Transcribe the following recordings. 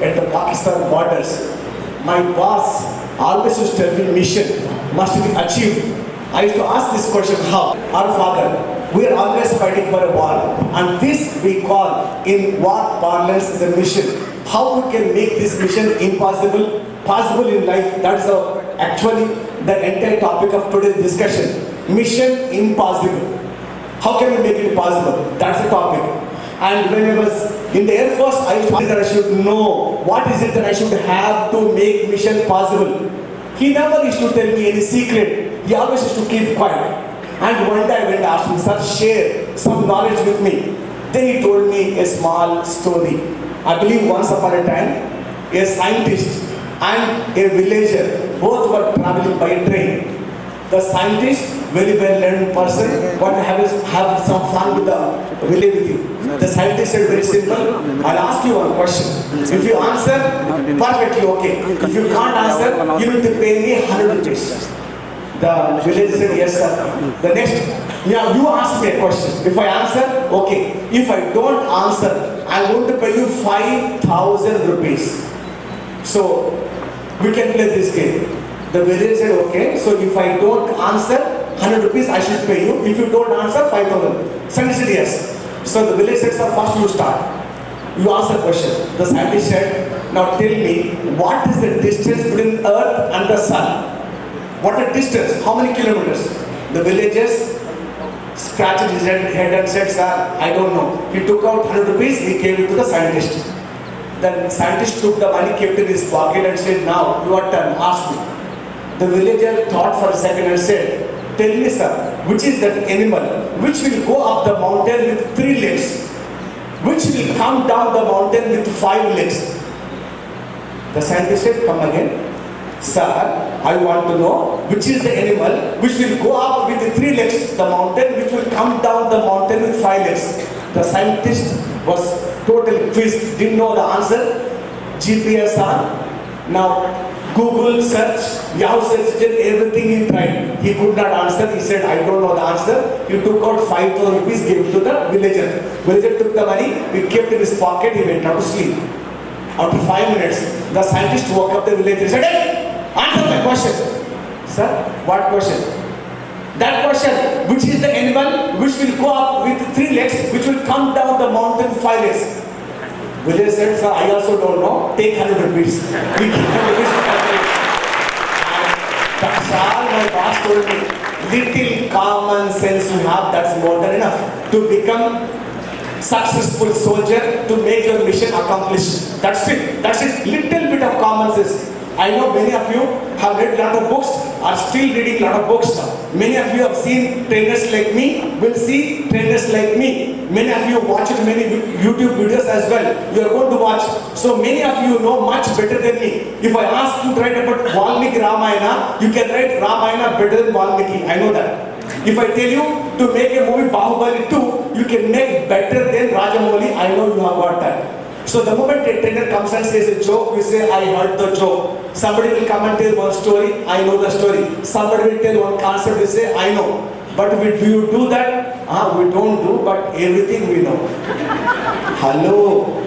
at the Pakistan borders. My boss always used to tell me mission must be achieved. I used to ask this question, how? Our father, we are always fighting for a war, and this we call in war parlance is a mission. How we can make this mission impossible, possible in life? That is actually the entire topic of today's discussion. Mission impossible. How can we make it possible? That's the topic. And when I was in the Air Force, I thought that I should know what is it that I should have to make mission possible. He never used to tell me any secret. He always used to keep quiet. And one day I went and asked him, sir, share some knowledge with me. Then he told me a small story. I believe once upon a time, a scientist and a villager both were traveling by a train. The scientist, very well learned person, want to have some fun with the relay with you. The scientist said very simple, I'll ask you one question. If you answer, perfectly okay. If you can't answer, you need to pay me 100 rupees. The villager said, yes sir. The next, yeah, you ask me a question. If I answer, okay. If I don't answer, I'm going to pay you 5,000 rupees. So, we can play this game. The villager said, okay, so if I don't answer, 100 rupees I should pay you. If you don't answer, 5,000. Scientist said, yes. So the villager said, sir, first you start. You ask the question. The scientist said, now tell me, what is the distance between Earth and the Sun? What is the distance? How many kilometers? The villagers scratched his head and said, sir, I don't know. He took out 100 rupees, he gave it to the scientist. The scientist took the money, kept in his pocket and said, now your turn, ask me. The villager thought for a second and said, tell me sir, which is that animal which will go up the mountain with 3 legs, which will come down the mountain with 5 legs? The scientist said, come again. Sir, I want to know which is the animal which will go up with 3 legs, the mountain, which will come down the mountain with 5 legs. The scientist was totally quizzed, didn't know the answer. GPS on. Now, Google search, Yahoo search, did everything he tried. He could not answer. He said, I don't know the answer. He took out 5,000 rupees, gave it to the villager. Villager took the money, he kept in his pocket, he went out to sleep. After 5 minutes, the scientist woke up the villager and said, hey, answer my question. Sir, what question? That question, which is the animal which will go up with 3 legs, which will come down the mountain with 5 legs? Villager said, sir, I also don't know. Take 100 rupees. We give 100 rupees. That's all my boss told me. Little common sense you have, that's more than enough to become successful soldier, to make your mission accomplished. That's it. That's it. Little bit of common sense. I know many of you have read a lot of books, are still reading a lot of books now. Many of you have seen trainers like me, will see trainers like me. Many of you watched many YouTube videos as well. You are going to watch. So many of you know much better than me. If I ask you to write about Valmiki Ramayana, you can write Ramayana better than Valmiki. I know that. If I tell you to make a movie Bahubali 2, you can make better than Rajamouli. I know you have got that. So the moment a trainer comes and says a joke, we say, I heard the joke. Somebody will come and tell one story, I know the story. Somebody will tell one concept, we say, I know. But do you do that? We don't do, but everything we know. Hello.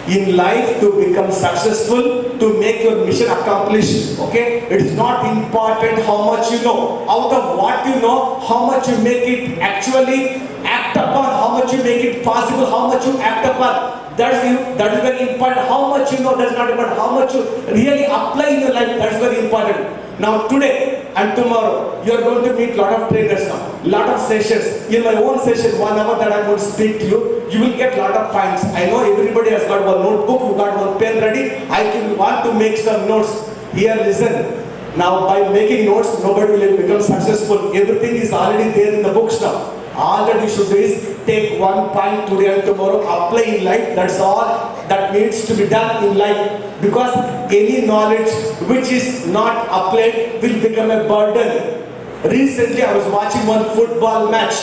In life, to become successful, to make your mission accomplished, okay? It is not important how much you know. Out of what you know, how much you make it actually act upon, how much you make it possible, how much you act upon. That is very important. How much you know, that's not important. How much you really apply in your life, that's very important. Now today and tomorrow, you are going to meet a lot of trainers now, lot of sessions. In my own session, 1 hour that I am going to speak to you, you will get a lot of points. I know everybody has got one notebook, you got one pen ready. I can want to make some notes. Here, listen. Now by making notes, nobody will become successful. Everything is already there in the books now. All that you should do is take 1 point today and tomorrow, apply in life. That's all that needs to be done in life. Because any knowledge which is not applied will become a burden. Recently, I was watching one football match,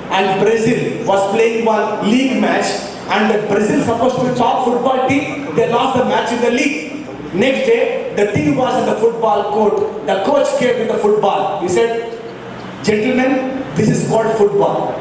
and Brazil was playing one league match, and Brazil supposed to be top football team. They lost the match in the league. Next day, the team was in the football court. The coach came with the football. He said, gentlemen, this is called football.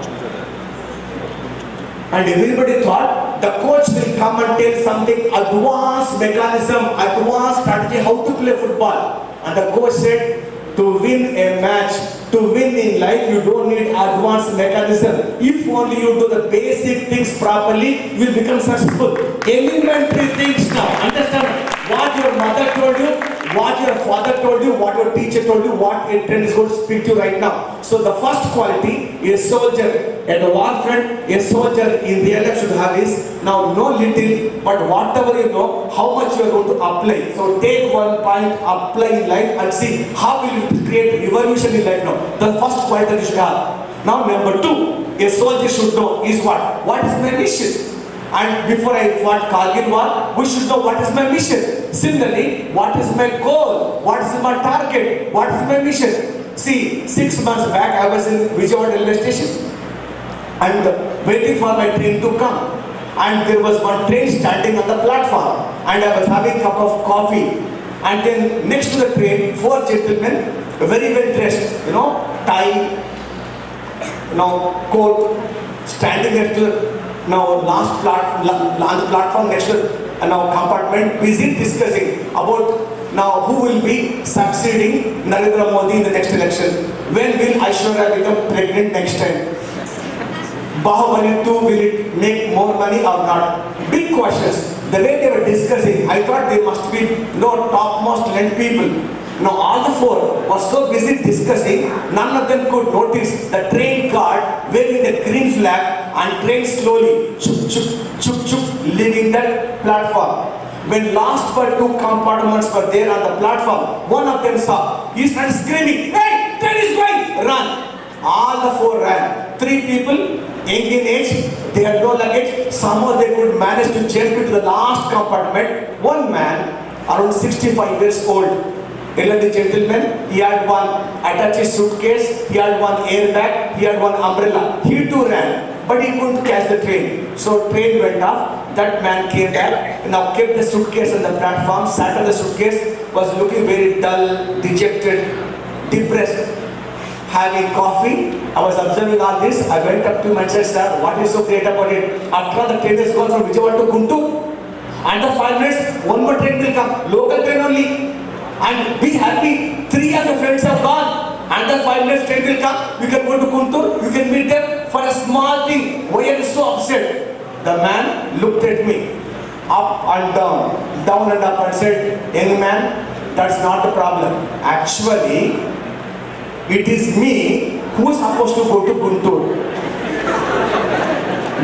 And everybody thought the coach will come and tell something advanced mechanism, advanced strategy, how to play football. And the coach said, to win a match, to win in life, you don't need advanced mechanism. If only you do the basic things properly, you will become successful. Elementary things now. Understand what your mother told you, what your father told you, what your teacher told you, what a trend is going to speak to you right now. So the first quality a soldier and a war friend, a soldier in real life should have is, now know little, but whatever you know, how much you are going to apply. So take one point, apply in life and see how will you create revolution in life now. The first quality you should have. Now number two, a soldier should know is what? What is my mission? And before I fought Kargil war, we should know what is my mission. Similarly, what is my goal? What is my target? What is my mission? See, 6 months back I was in Vijayawada railway station and waiting for my train to come. And there was one train standing on the platform and I was having a cup of coffee. And then next to the train, 4 gentlemen, very well dressed, tie, coat, standing next to the last platform next to compartment, busy discussing about now who will be succeeding Narendra Modi in the next election. When will Aishwarya become pregnant next time? Bahubali 2, will it make more money or not? Big questions. The way they were discussing, I thought they must be topmost lend people. Now all the 4 were so busy discussing, none of them could notice the train guard waving the green flag and train slowly, leaving that platform. When last but 2 compartments were there on the platform, one of them saw, he started screaming, "Hey, train is going, run!" All the 4 ran. 3 people, young in age, they had no luggage. Somehow they could manage to jump into the last compartment. One man, around 65 years old, elderly gentleman, he had one attaché suitcase, he had one airbag, he had one umbrella. He too ran, but he couldn't catch the train. So train went off, that man came back, now kept the suitcase on the platform, sat on the suitcase, was looking very dull, dejected, depressed. Having coffee, I was observing all this. I went up to him and said, "Sir, what is so great about it? After all, the train has gone from Vijayawada to Guntur. Under 5 minutes, one more train will come, local train only. And be happy, 3 of your friends have gone. Under 5 minutes train will come, you can go to Guntur, you can meet them for a small thing. Why are you so upset?" The man looked at me, up and down and up and said, "Young man, that's not the problem. Actually, it is me who is supposed to go to Guntur.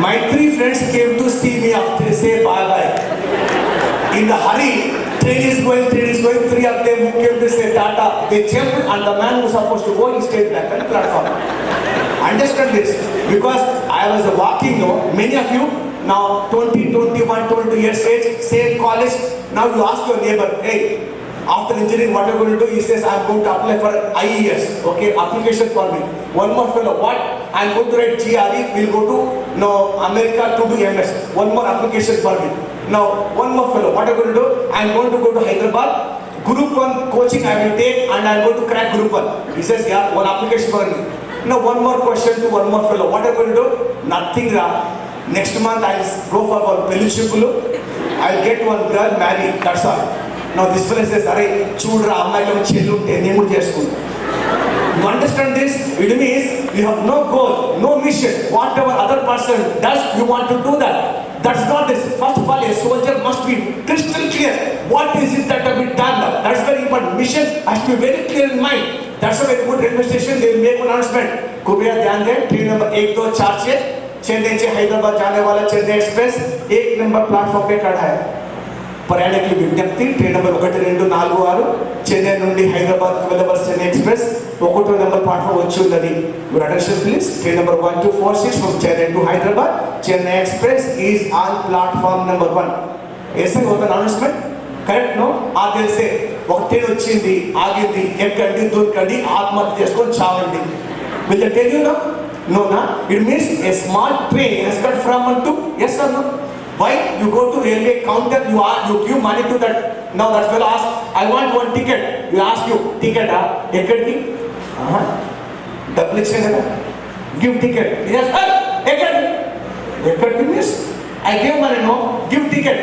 My 3 friends came to see me after say bye-bye. In the hurry, train is going, 3 of them who came to say Tata, they jumped and the man who was supposed to go, he stayed back on the platform." Understand this, because I was walking, many of you, now 20, 21, 22 years age, same college, now you ask your neighbor, "Hey, after engineering, what are you going to do?" He says, "I'm going to apply for IES, okay, application for me." One more fellow, "What? I'm going to write GRE, we'll go to America to do MS. One more application for me." Now, one more fellow, "What are you going to do?" "I'm going to go to Hyderabad, Group 1 coaching I will take and I'm going to crack Group 1. He says, "Yeah, one application for me." Now, one more question to one more fellow, "What are you going to do?" "Nothing, Ra. Next month I'll go for one Pelishipulu, I'll get one girl married, that's all." Now this fellow says, "Arey, chudra, ammayilo chellunte, nemu chestunta." You understand this? It means you have no goal, no mission. Whatever other person does, you want to do that. That's not this. First of all, a soldier must be crystal clear. What is it that have been done? That's very important. Mission has to be very clear in mind. That's why when you go to railway station, they will make an announcement. कृपया ध्यान दें, train number 1, 2, 4, 6 Chennai से हैदराबाद जाने वाला Chennai express 1 number platform पे खड़ा है. ప్రయాణికుల విజ్ఞప్తి, ట్రైన్ నెంబర్ 1, 2, 4, 6 చెన్నై నుండి హైదరాబాద్ వెళ్ళవలసిన చెన్నై ఎక్స్ప్రెస్ 1వ నెంబర్ ప్లాట్ఫామ్ వచ్చి ఉందని. Your attention please. Train number 1246 from Chennai to Hyderabad, Chennai express is on platform number 1. ऐसे होता అనౌన్స్మెంట్ కరెక్ట్ నో? ఆ తెలిసే ఒక ట్రైన్ వచ్చింది, ఆగింది, ఎక్కండి, దూకండి, ఆత్మహత్య చేసుకొని చావండి. Will they tell you no? No నా. It means a small train has got from and to. Yes or no? Why? You go to railway counter, you give money to that. Now that fellow asks, "I want one ticket." You ask you, "Ticket ekkadiki?" Double exchange. Give ticket. He says, "Ekkadiki means I gave money, no, give ticket.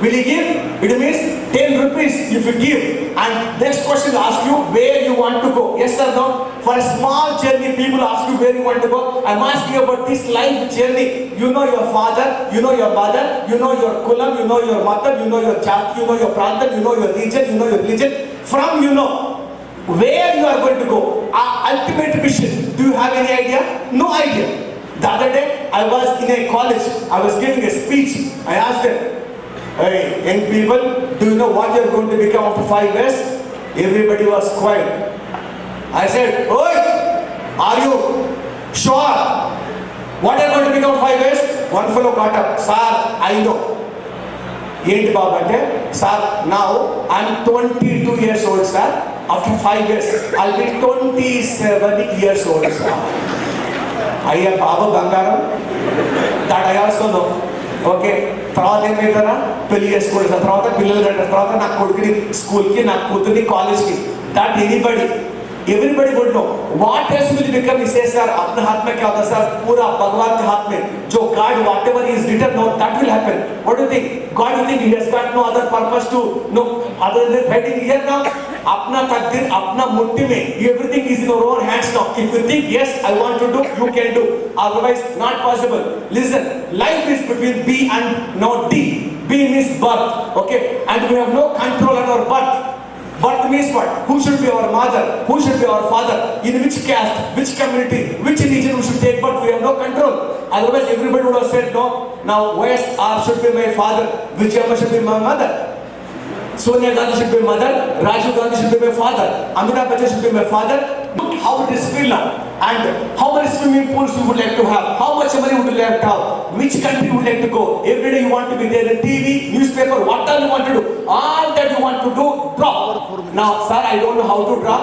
Will you give? It means 10 rupees if you give. And next question ask you where you want to go. Yes or no? For a small journey, people ask you where you want to go. I'm asking about this life journey. You know your father, you know your mother, you know your kulam, you know your mother, you know your jati, you know your prantam, you know your region, you know your religion. From you know where you are going to go. Ultimate mission. Do you have any idea? No idea. The other day, I was in a college. I was giving a speech. I asked them, hey, young people, do you know what you are going to become after 5 years? Everybody was quiet. I said, oi, are you sure? What are you going to become after 5 years? One fellow got up. Sir, I know. Yenti Babu ante, sir, now I am 22 years old, sir. After 5 years, I'll be 27 years old, sir. I am Baba Bangaram. That I also know. Okay తర్వాత ఏమైతారా పెళ్లి చేసుకోవడం తర్వాత పిల్లలు కట్టిన తర్వాత నా కొడుకుని స్కూల్కి నా కూతుర్ని కాలేజ్కి that everybody would know what else will become इसे सर अपने हाथ में क्या होता है सर पूरा भगवान के हाथ में जो God whatever is written no that will happen what do you think God you think he has got no other purpose to no other than fighting here now अपना तकदीर अपना मुट्ठी में everything is in your own hands now if you think yes I want to do you can do otherwise not possible listen life is between B and no D B means birth okay and we have no control on our birth Birth means what? Who should be our mother? Who should be our father? In which caste? Which community? Which religion we should take? But we have no control. Otherwise, everybody would have said no. Now, YSR should be my father. Vijayamma should be my mother. Sonia Gandhi should be my mother. Rajiv Gandhi should be my father. Amitabh Bachchan should be my father. Look how it is feel now. And how many swimming pools you would like to have? How much money would you like to have? Which country you would like to go? Every day you want to be there in TV, newspaper, what all you want to do? All that you want to do, draw. Now, sir, I don't know how to draw.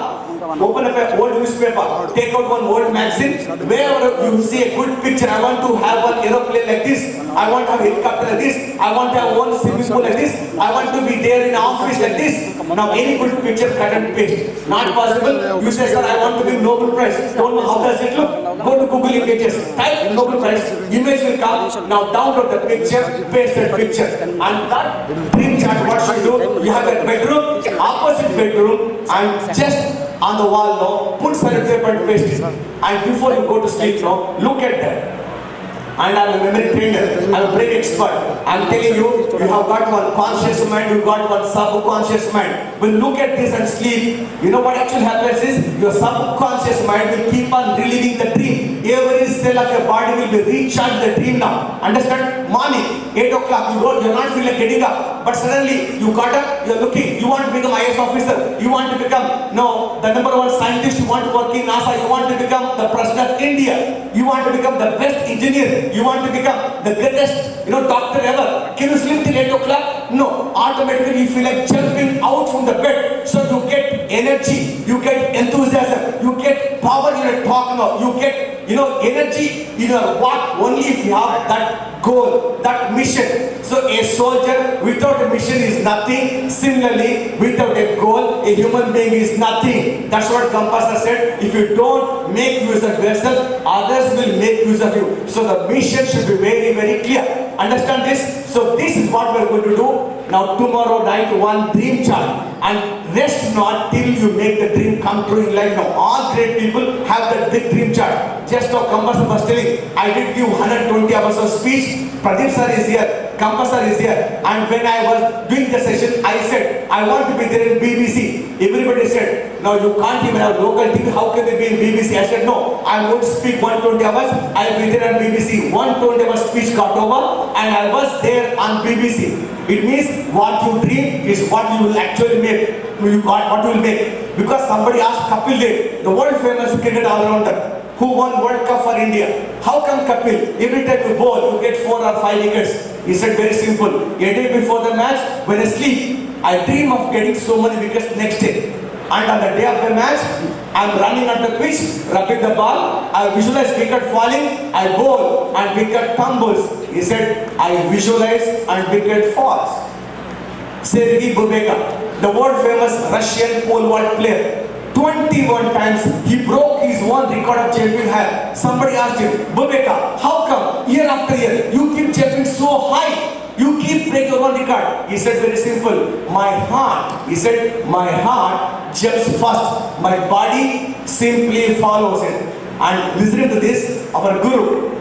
Open up an old newspaper, take out one old magazine, wherever you see a good picture, I want to have one aeroplane like this, I want to have a helicopter like this, I want to have one swimming pool like this, I want to be there in an office like this. Now any good picture cut and paste, not possible. You say, sir, I want to be Nobel Prize, don't know how does it look, go to Google Images, type Nobel Prize, image will come, now download the picture, paste that picture, and that dream chart, what should you do? You have a bedroom, opposite bedroom, and just on the wall, no, put sellotape and paste it. And before you go to sleep, no, look at that. And I'm a memory trainer, I'm a brain expert. I'm telling you, you have got one conscious mind, you got one subconscious mind. When you look at this and sleep, you know what actually happens is, your subconscious mind will keep on reliving the dream. Every cell of your body will be recharged the dream now. Understand? Morning, 8 o'clock, you're not feeling like getting up. But suddenly, you got up, you're looking, you want to become IAS officer, you want to become, no, the number one scientist, you want to work in NASA, you want to become the president of India, you want to become the best engineer, you want to become the greatest, doctor ever. Can you sleep till 8 o'clock? No. Automatically you feel like jumping out from the bed. So you get energy, you get enthusiasm, you get power in your talk now, you get, energy in your walk only if you have that goal, that mission. So a soldier without a mission is nothing. Similarly, without a goal, a human being is nothing. That's what Compasser said. If you don't make use of yourself, others will make use of you. So the mission should be very, very clear. Understand this? So this is what we are going to do. Now tomorrow night, one dream chart. And rest not till you make the dream come true in life. Now all great people have that big dream chart. Just now Compasser was telling, I did give 120 hours of speech. Pradeep sir is here, Compasser is here. And when I was doing the session, I said, I want to be there in BBC. Everybody said, no, you can't even have local TV. How can they be in BBC? I said, no, I'm going to speak 120 hours. I'll be there on BBC. 120 hours speech got over and I was there on BBC. It means what you dream is what you will actually make. What you will make. Because somebody asked Kapil Dev, the world famous cricket all-rounder, who won World Cup for India. How come Kapil, every time you bowl, you get 4 or 5 wickets? He said very simple. A day before the match, when I sleep, I dream of getting so many wickets next day. And on the day of the match, I'm running on the pitch, rubbing the ball, I visualize wicket falling, I bowl and wicket tumbles. He said, I visualize and wicket falls. Sergei Bubka, the world famous Russian pole vault player, 21 times he broke broke his own record of jumping high. Somebody asked him, Bubeka, how come year after year you keep jumping so high? You keep breaking your own record. He said very simple, my heart, he said, my heart jumps first. My body simply follows it. And listening to this, our Guru,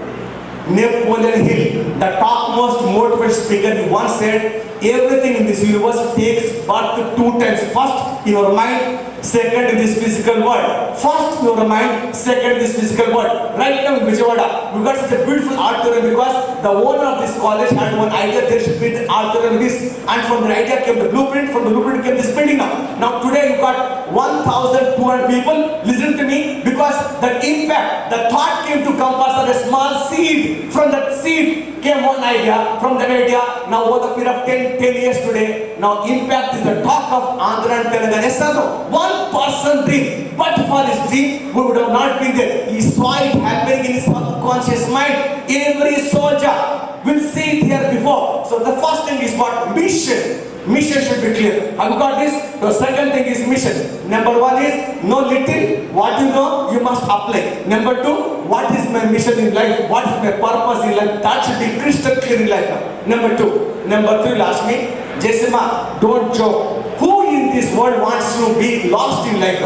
Napoleon Hill, the topmost motivational speaker, he once said, everything in this universe takes birth 2 times. First in your mind, second in this physical world. First in your mind, second in this physical world. Right now in Vijayawada, we got such a beautiful auditorium because the owner of this college had one idea, there should be the auditorium this, and from the idea came the blueprint, from the blueprint came this building now. Now today you got 1,200 people, listen to me, because the impact, the thought came to Compass as a small seed. From that seed came one idea, from that idea, now over the period of 10 years today, now impact is the talk of Andhra and Telangana. Yes or no? One person dream, but for his dream, we would have not been there. He saw it happening in his subconscious mind. Every soldier will see it here before. So the first thing is what? Mission. Mission should be clear. Have you got this? The second thing is mission. Number 1 is know little. What you know, you must apply. Number 2, what is my mission in life? What is my purpose in life? That should be crystal clear in life. Number 2. Number 3, last me. Jessima, don't joke. Who in this world wants to be lost in life?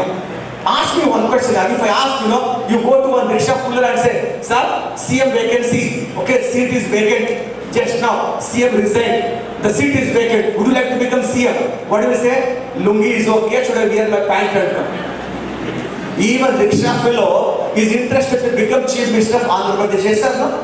Ask me one question. If I ask, you go to one rickshaw puller and say, sir, CM vacancy. Okay, seat is vacant. Just now, CM resigned. The seat is vacant. Would you like to become CM? What do you say? Lungi is okay. Should I wear my pant? Even rickshaw fellow is interested to become Chief Minister of Andhra Pradesh. Yes or no?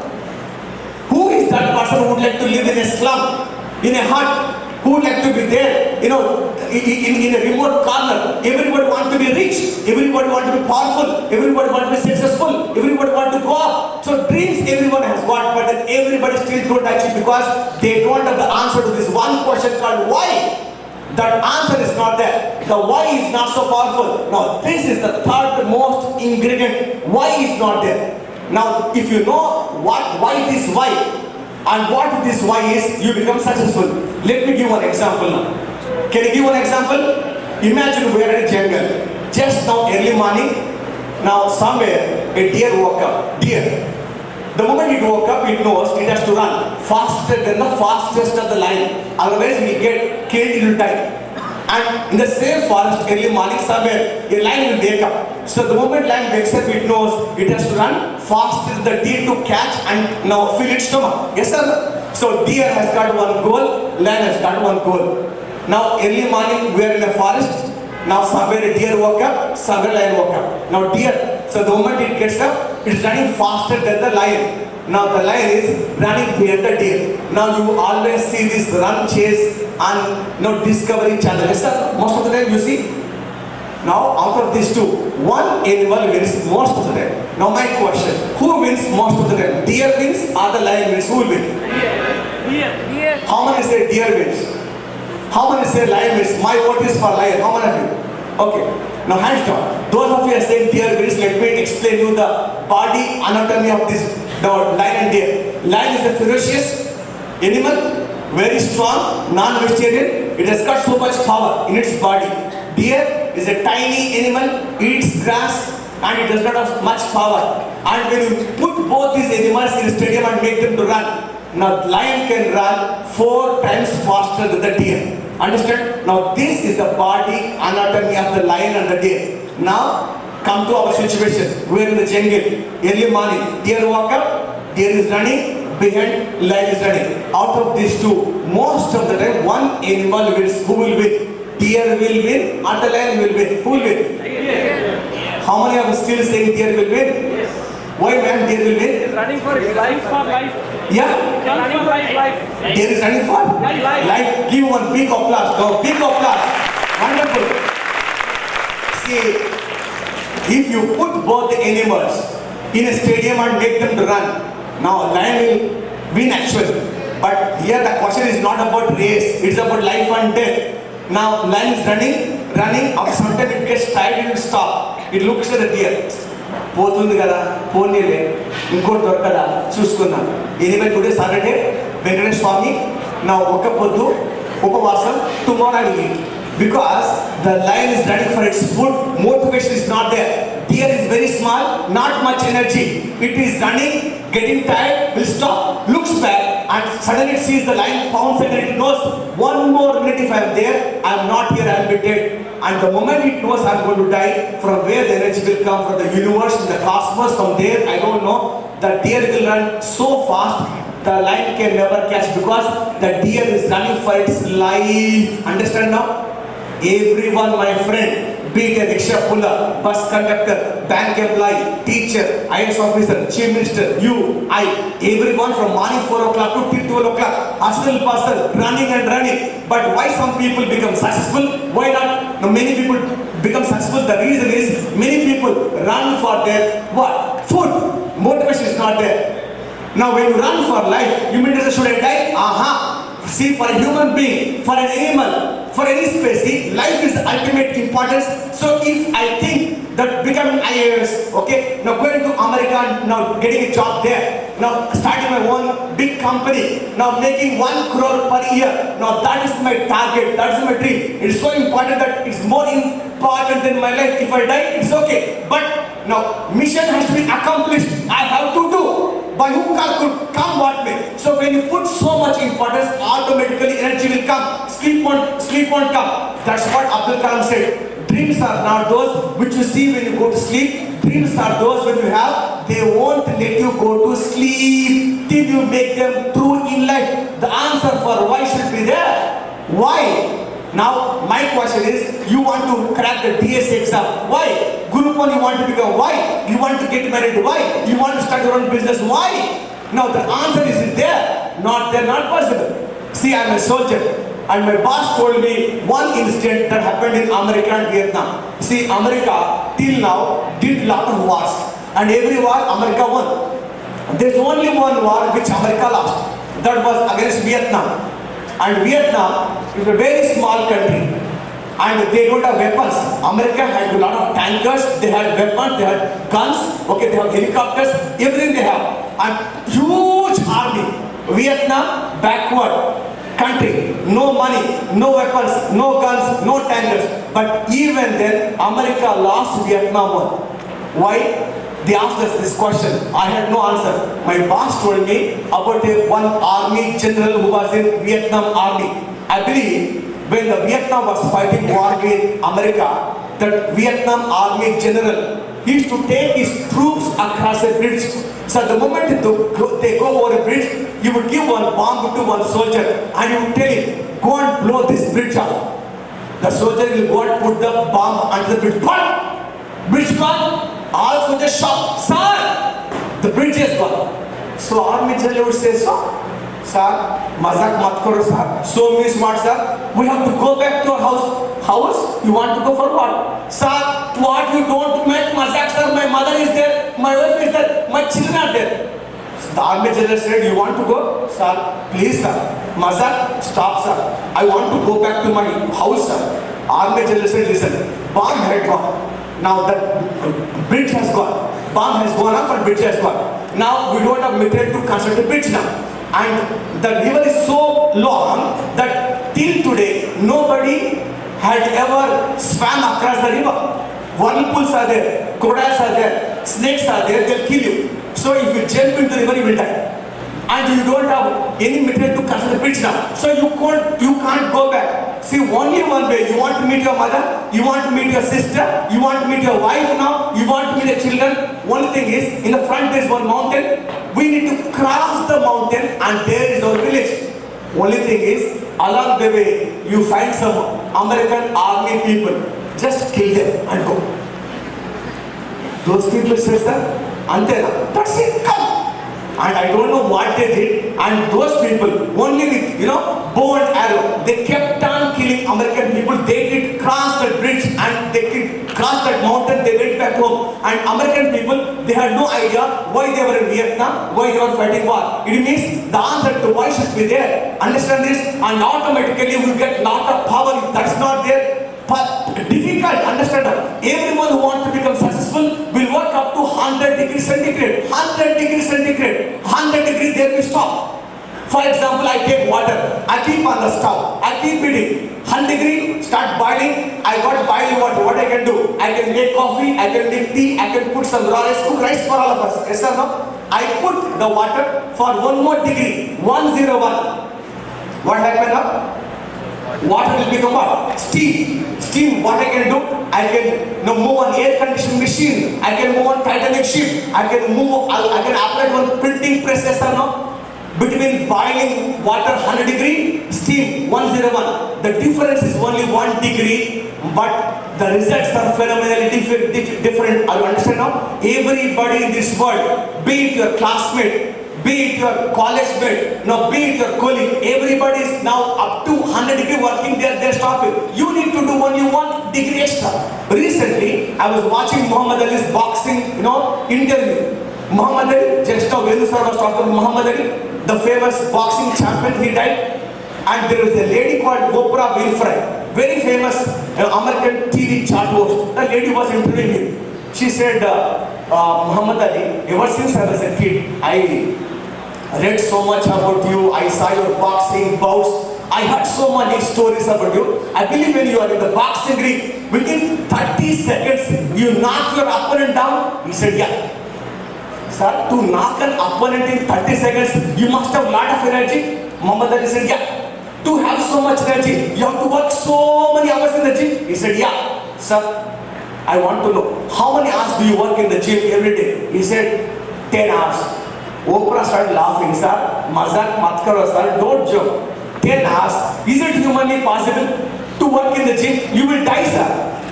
Who is that person who would like to live in a slum, in a hut? Who would like to be there, in a remote corner? Everybody wants to be rich. Everybody wants to be powerful. Everybody wants to be successful. Everybody wants to go up. So dreams everyone has got, but then everybody still don't achieve because they don't have the answer to this one question called why. That answer is not there. The why is not so powerful. Now this is the third most ingredient. Why is not there. Now if you know why this why, and what this why is, you become successful. Let me give one example now. Can you give one example? Imagine we are in a jungle. Just now early morning, now somewhere a deer woke up. Deer. The moment it woke up, it knows it has to run faster than the fastest of the lion. Otherwise, we get killed in time. And in the same forest, early morning, somewhere a lion will wake up. So the moment lion wakes up, it knows it has to run faster than the deer to catch and now fill its stomach. Yes, sir? So deer has got one goal, lion has got one goal. Now early morning, we are in a forest. Now somewhere a deer woke up, somewhere lion woke up. Now deer, so the moment it gets up, it is running faster than the lion. Now the lion is running behind the deer. Now you always see this run, chase and Discovery Channel. Yes, sir? Most of the time you see. Now out of these two, one animal wins most of the time. Now my question, who wins most of the time? Deer wins or the lion wins? Who will win? Deer. How many say deer wins? How many say lion wins? My vote is for lion. How many of you? Okay. Now hands down. Those of you are saying deer wins, let me explain you the body anatomy of this lion and deer. Lion is a ferocious animal, very strong, non-vegetarian. It has got so much power in its body. Deer is a tiny animal, eats grass, and it does not have much power. And when you put both these animals in a stadium and make them to run, now lion can run 4 times faster than the deer. Understand? Now this is the body anatomy of the lion and the deer. Now come to our situation. We are in the jungle. Early morning, deer woke up, deer is running, behind lion is running. Out of these two, most of the time one animal wins. Who will win? Deer will win or the lion will win? Who will win? Deer. How many of you still saying deer will win? Yes. Why man deer will win? He is running for his life. Yeah? Running for his life. Deer is running for? Life. Give one big applause. Go, big applause. Wonderful. See, if you put both the animals in a stadium and make them to run, now lion will win actually. But here the question is not about race, it's about life and death. Now lion is running, after some time it gets tired, it will stop. It looks at the deer. పోతుంది కదా పోనీలే ఇంకోటి దొరకదా చూసుకుందాం. Anyway today Saturday Venkateswara స్వామి నా ఒక్క పొద్దు ఉపవాసం tomorrow I will eat. Because the lion is running for its food, motivation is not there. Deer is very small, not much energy. It is running, getting tired, will stop, looks back, and suddenly it sees the lion pounce and it knows one more minute if I am there, I am not here, I will be dead. And the moment it knows I am going to die, from where the energy will come, from the universe, from the cosmos, from there, I don't know. The deer will run so fast, the lion can never catch, because the deer is running for its life. Understand now? Everyone, my friend, be it a rickshaw puller, bus conductor, bank employee, teacher, IAS officer, chief minister, you, I, everyone from morning 4 o'clock to till 12 o'clock, hustle bustle, running and running. But why some people become successful? Why not? Now, many people become successful. The reason is many people run for their what? Food. Motivation is not there. Now, when you run for life, you mean should I die? Aha. See, for a human being, for an animal, for any species, life is ultimate importance. So if I think that becoming IAS, okay, now going to America and now getting a job there, now starting my own big company, now making 1 crore per year, now that is my target, that is my dream. It is so important that it's more important than my life. If I die, it's okay. But now mission has to be accomplished. I have to do. By who could come what may. So when you put so much importance, automatically energy will come. Sleep won't come. That's what Abdul Kalam said. Dreams are not those which you see when you go to sleep. Dreams are those when you have. They won't let you go to sleep till you make them true in life. The answer for why should be there. Why? Now my question is, you want to crack the DS exam. Why? Group 1 you want to become. Why? You want to get married. Why? You want to start your own business. Why? Now the answer is there. Not there, not possible. See, I am a soldier. And my boss told me one incident that happened in America and Vietnam. See, America till now did lot of wars. And every war America won. There's only one war which America lost. That was against Vietnam. And Vietnam is a very small country. And they don't have weapons. America had a lot of tankers, they had weapons, they had guns, okay, they have helicopters, everything they have. And huge army. Vietnam, backward country, no money, no weapons, no guns, no tankers. But even then, America lost Vietnam war. Why? They asked us this question. I had no answer. My boss told me about one army general who was in Vietnam army. I believe when the Vietnam was fighting war with America, that Vietnam army general, he used to take his troops across a bridge. So the moment they go over a bridge, he would give one bomb to one soldier and he would tell him, go and blow this bridge up. The soldier will go and put the bomb under the bridge. What? Bridge gone? All soldiers shocked. Sir, the bridge is gone. So army general would say, so, sir, mazak mat karo sir. So means what, sir? We have to go back to our house. House? You want to go for what? Sir, what you don't make mazak, sir? My mother is there, my wife is there, my children are there. So the army general said, you want to go? Sir, please, sir. Mazak, stop, sir. I want to go back to my house, sir. Army general said, listen, bomb had gone. Now the bridge has gone. Bomb has gone up and bridge has gone. Now we don't have material to construct a bridge now. And the river is so long that till today nobody had ever swam across the river. Whirlpools are there, crocodiles are there, snakes are there, they'll kill you. So if you jump into the river, you will die. And you don't have any material to construct the bridge now. So you can't go back. See, only one way. You want to meet your mother, you want to meet your sister, you want to meet your wife now, you want to meet your children. Only thing is, in the front there is one mountain. We need to cross the mountain and there is our village. Only thing is, along the way, you find some American army people. Just kill them and go. Those people say, sir, Antena, that's it, come. And I don't know what they did. And those people, only with, bow and arrow, they kept on killing American people. They did cross that bridge and they did cross that mountain. They went back home. And American people, they had no idea why they were in Vietnam, why they were fighting war. It means the answer to why should be there. Understand this? And automatically we get lot of power. If that's not there, but difficult, understand that. Everyone who wants to become successful will work up to 100 degrees centigrade. 100 degrees centigrade. 100 degrees there will stop. For example, I take water, I keep on the stove, I keep heating. 100 degree, start boiling. I got boiling water. What I can do? I can make coffee, I can make tea, I can put some raw rice, cook rice for all of us. Yes or no? I put the water for one more degree, 101. What happened now? Water will become what? Steam. Steam, what I can do? I can move on air conditioning machine. I can move on Titanic ship. I can apply one printing press. Yes or no? Between boiling water 100 degree, steam 101. The difference is only 1 degree, but the results are phenomenally different. Are you understand now? Everybody in this world, be it your classmate, be it your college mate, no, be it your colleague, everybody is now up to 100 degree working they're stopping. You need to do only 1 degree extra. Recently, I was watching Muhammad Ali's boxing, interview. Muhammad Ali, just now Venu sir was talking about Muhammad Ali, the famous boxing champion, he died. And there was a lady called Oprah Winfrey, very famous American TV chat host. The lady was interviewing him. She said, Muhammad Ali, ever since I was a kid, I read so much about you, I saw your boxing bouts, I heard so many stories about you. I believe when you are in the boxing ring, within 30 seconds, you knock your opponent down. He said, yeah. Sir, to knock an opponent in 30 seconds, you must have a lot of energy. Muhammad Ali said, yeah. To have so much energy, you have to work so many hours in the gym. He said, yeah. Sir, I want to know, how many hours do you work in the gym every day? He said, 10 hours. Oprah started laughing, sir. Mazak mat karo, sir. Don't joke. 10 hours. Is it humanly possible to work in the gym? You will die, sir.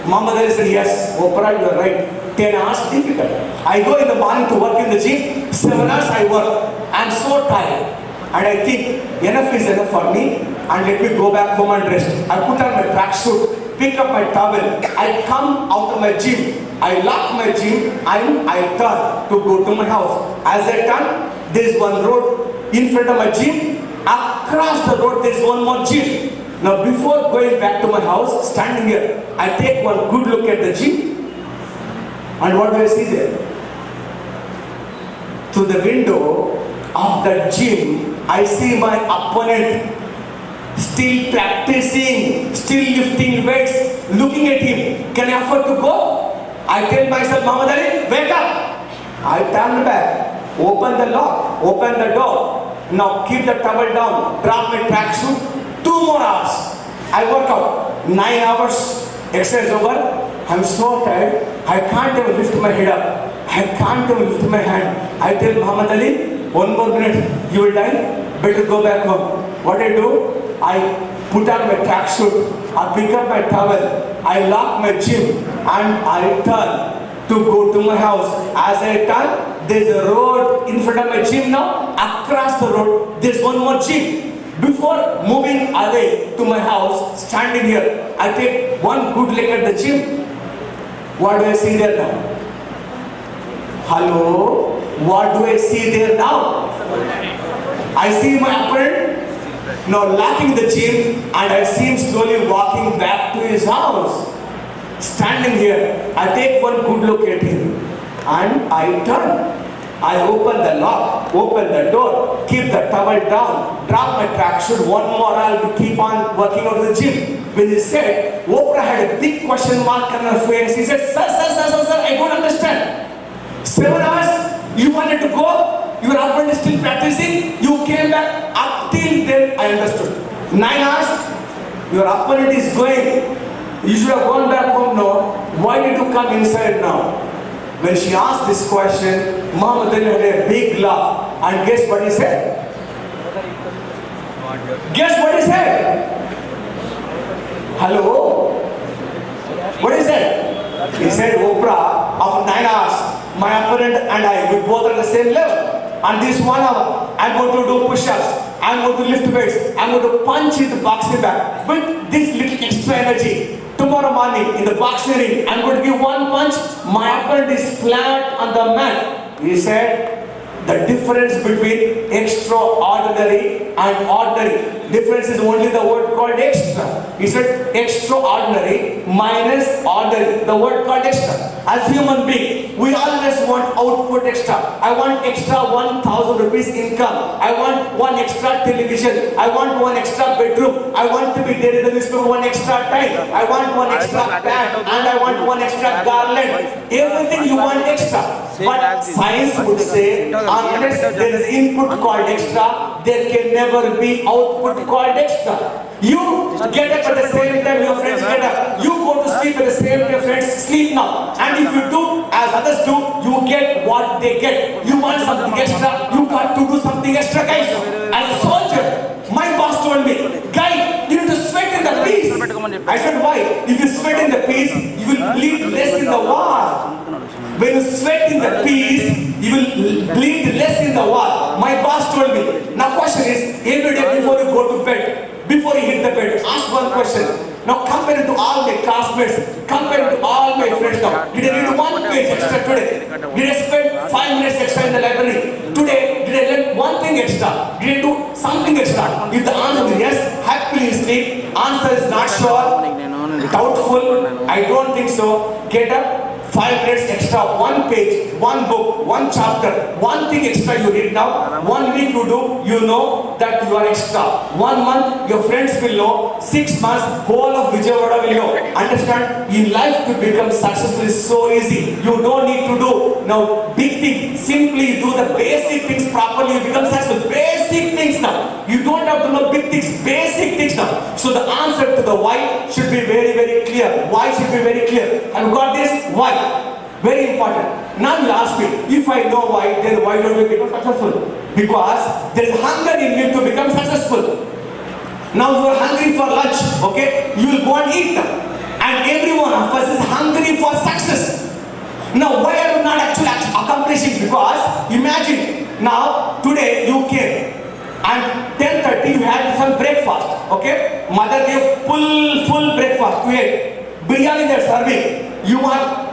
Muhammad Ali said, yes. Oprah, you are right. 10 hours difficult. I go in the morning to work in the gym. 7 hours I work. I am so tired. And I think enough is enough for me. And let me go back home and rest. I put on my tracksuit, pick up my towel. I come out of my gym. I lock my gym and I turn to go to my house. As I turn, there is one road in front of my gym. Across the road, there is one more gym. Now, before going back to my house, standing here, I take one good look at the gym. And what do I see there? Through the window of the gym, I see my opponent still practicing, still lifting weights, looking at him. Can I afford to go? I tell myself, Muhammad Ali, wake up. I turn back, open the lock, open the door. Now keep the towel down, drop my tracksuit. 2 more hours. I work out. 9 hours, exercise over. I'm so tired. I can't even lift my head up. I can't even lift my hand. I tell Muhammad Ali, 1 more minute, you will die. Better go back home. What I do? I put on my tracksuit. I pick up my towel. I lock my gym and I turn to go to my house. As I turn, there's a road in front of my gym now. Across the road, there's one more gym. Before moving away to my house, standing here, I take one good look at the gym. What do I see there now? Hello? What do I see there now? I see my opponent now locking the gym and I see him slowly walking back to his house. Standing here, I take one good look at him and I turn. I open the lock, open the door, keep the towel down, drop my tracksuit, 1 more I'll keep on working out the gym. When he said, Oprah had a big question mark on her face. He said, sir, I don't understand. 7 hours, you wanted to go, your opponent is still practicing, you came back, up till then I understood. 9 hours, your opponent is going, you should have gone back home now. Why did you come inside now? When she asked this question, Muhammad Ali had a big laugh. And guess what he said? Guess what he said? Hello? What he said? He said, Oprah, after 9 hours, my opponent and I, we both are the same level. And this 1 hour, I'm going to do push-ups, I'm going to lift weights, I'm going to punch in the boxing bag with this little extra energy. Tomorrow morning in the boxing ring, I'm going to give 1 punch, my opponent is flat on the mat. He said, the difference between extraordinary and ordinary, difference is only the word called extra. He said, extraordinary minus ordinary, the word called extra. As human being, we always want output extra. I want extra 1,000 rupees income. I want one extra television. I want one extra bedroom. I want to be there in the newspaper one extra time. I want one extra bag and I want one extra garland. Everything you want extra. But science would say unless there is input called extra, there can never be output called extra. You get up at the same time your friends get up. You go to sleep at the same time your friends sleep now. And if you do as others do, you get what they get. You want something extra, you got to do something extra, guys. As a soldier, my boss told me, guy, you need to sweat in the peace. I said, why? If you sweat in the peace, you will bleed less in the war. When you sweat in the peace, you will bleed less in the war. My boss told me. Now question is, every day before you go to bed, before you hit the bed, ask one question. Now compare it to all my classmates, compare it to all my friends now. Did I read one page extra today? Did I spend 5 minutes extra in the library? Today, did I learn one thing extra? Did I do something extra? If the answer is yes, happily sleep. Answer is not sure, doubtful, I don't think so. Get up. 5 minutes extra, one page, one book, one chapter, one thing extra you read now. 1 week you do, you know that you are extra. 1 month, your friends will know. 6 months, whole of Vijayawada will know. Understand? In life to become successful is so easy. You don't need to do now big things. Simply do the basic things properly, you become successful. Basic things now. You don't have to know big things, basic things now. So the answer to the why should be very, very clear. Why should be very clear. Have you got this? Why? Very important. Now you ask me, if I know why, then why don't we become successful? Because there is hunger in me to become successful. Now you are hungry for lunch, okay? You will go and eat now. And every one of us is hungry for success. Now why are you not actually accomplishing? Because imagine, now today you came and 10:30 you had some breakfast, okay? Mother gave full breakfast, you ate. Biryani they are serving. You are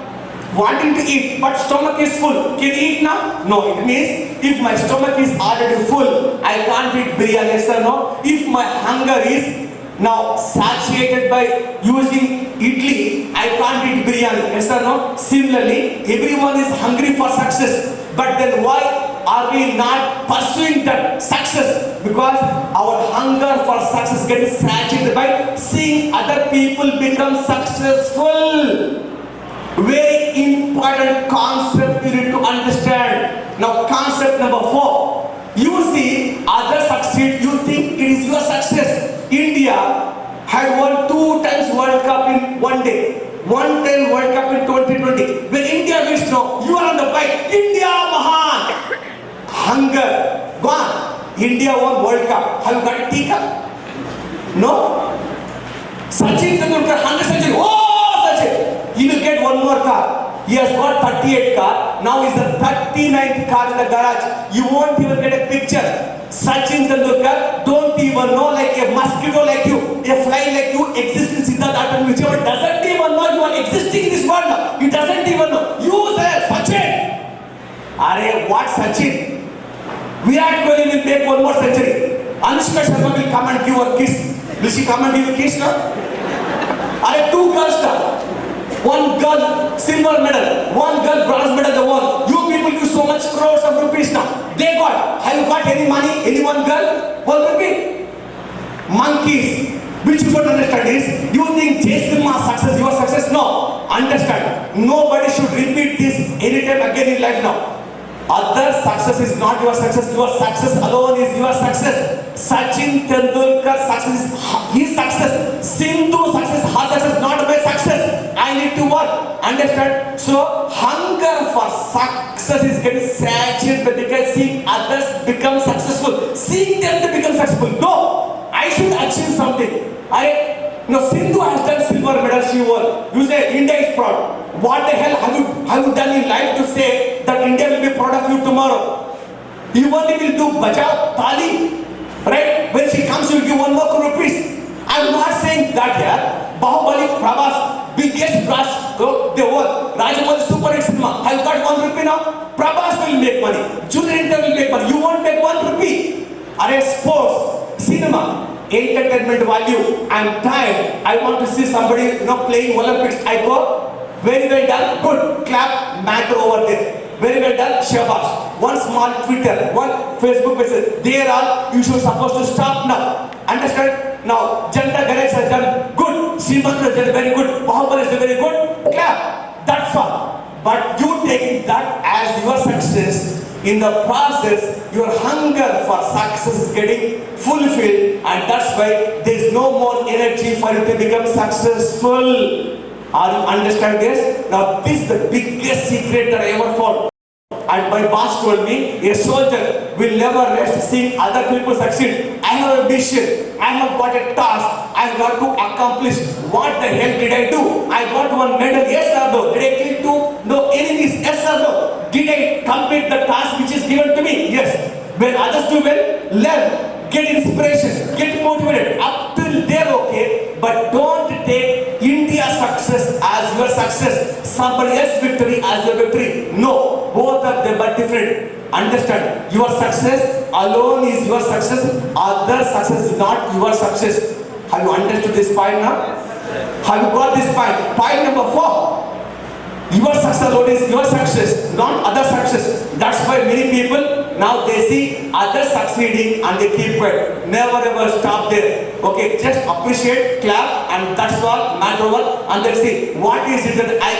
wanting to eat, but stomach is full. Can you eat now? No. It means if my stomach is already full, I can't eat biryani, yes or no? If my hunger is now satiated by using idli, I can't eat biryani, yes or no? Similarly, everyone is hungry for success. But then why are we not pursuing that success? Because our hunger for success gets satiated by seeing other people become successful. Very important concept you need to understand. Now concept number 4. You see others succeed, you think it is your success. India had won 2 times World Cup in one day. 1 time World Cup in 2020. When India wins now, you are on the bike. India Mahan. Hunger. Gone. India won World Cup. Have you got a teacup? No? Sachin Tendulkar 100 century. Oh, Sachin! He will get one more car. He has got 38 car. Now he's the 39th car in the garage. You won't even get a picture. Sachin Tendulkar don't even know, like a mosquito like you, a fly like you exists in Siddharth, whichever doesn't even know you are existing in this world now. He doesn't even know. You say Sachin. Arey, what Sachin? Virat Kohli will make one more century. Anushka Sharma will come and give her kiss. Will she come and give a kiss now? Arey, 2 girls now. 1 girl silver medal, 1 girl bronze medal the won. You people give so much crores of rupees now. They got. Have you got any money? Any 1 girl? 1 rupee? Monkeys. Which you don't understand is, you think Jay Sinha's success, your success? No. Understand. Nobody should repeat this anytime again in life now. Other success is not your success. Your success alone is your success. Sachin Tendulkar success is his success. Sindhu success, her success, not my success. I need to work. Understand? So hunger for success is getting saturated because seeing others become successful. Seeing them to become successful. No, I should achieve something. Sindhu has done silver medal, she won. You say India is proud. What the hell have you done in life to say that India will be proud of you tomorrow? You only will do Bajao Tali. Right? When she comes, you will give 1 more crore rupees. I am not saying that here. Bahubali, Prabhas, biggest blast, they won. Rajamouli super hit cinema. Have you got 1 rupee now? Prabhas will make money. Junior Inter will make money. You won't make 1 rupee. Are sports, cinema, entertainment value. I am tired. I want to see somebody playing Olympics. I go. Very well done. Good. Clap. Matter over there. Very well done. Shabash. One small Twitter, one Facebook message. There are, you should supposed to stop now. Understand? Now, Janta Ganesh has done good. Srimanth has done very good. Bahubali has done very good. Clap. That's all. But you taking that as your success, in the process, your hunger for success is getting fulfilled, and that's why there is no more energy for you to become successful. Are you understand this? Now, this is the biggest secret that I ever found. And my boss told me, a soldier will never rest seeing other people succeed. I have a mission. I have got a task. I have got to accomplish. What the hell did I do? I got one medal. Yes or no? Did I kill two? No enemies? Yes or no? Did I complete the task which is given to me? Yes. When others do well, learn, get inspiration, get motivated. Up till there, okay. But don't take India's success as your success, somebody else's victory as your victory. No, both of them are different. Understand, your success alone is your success, other success is not your success. Have you understood this point now? Have you got this point? Point number 4. Your success alone is your success, not other success. That's why many people now they see others succeeding and they keep quiet. Never ever stop there. Okay, just appreciate, clap, and that's all. Matter over, and then see what is it that I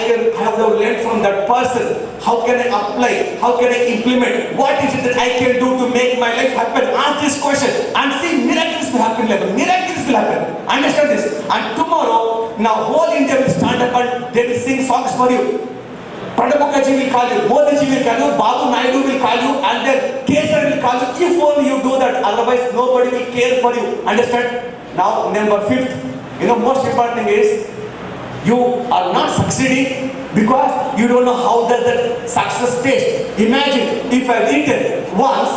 have learned from that person. How can I apply? How can I implement? What is it that I can do to make my life happen? Ask this question and see miracles will happen. Miracles will happen. Understand this. And tomorrow, now whole India will stand up and they will sing songs for you. Pranab Mukherjee will call you, Modi ji will call you, Babu Naidu will call you, and then Kesar will call you. If only you do that, otherwise nobody will care for you. Understand? Now, number 5th, most important thing is you are not succeeding because you don't know how does that success taste. Imagine if I've eaten once.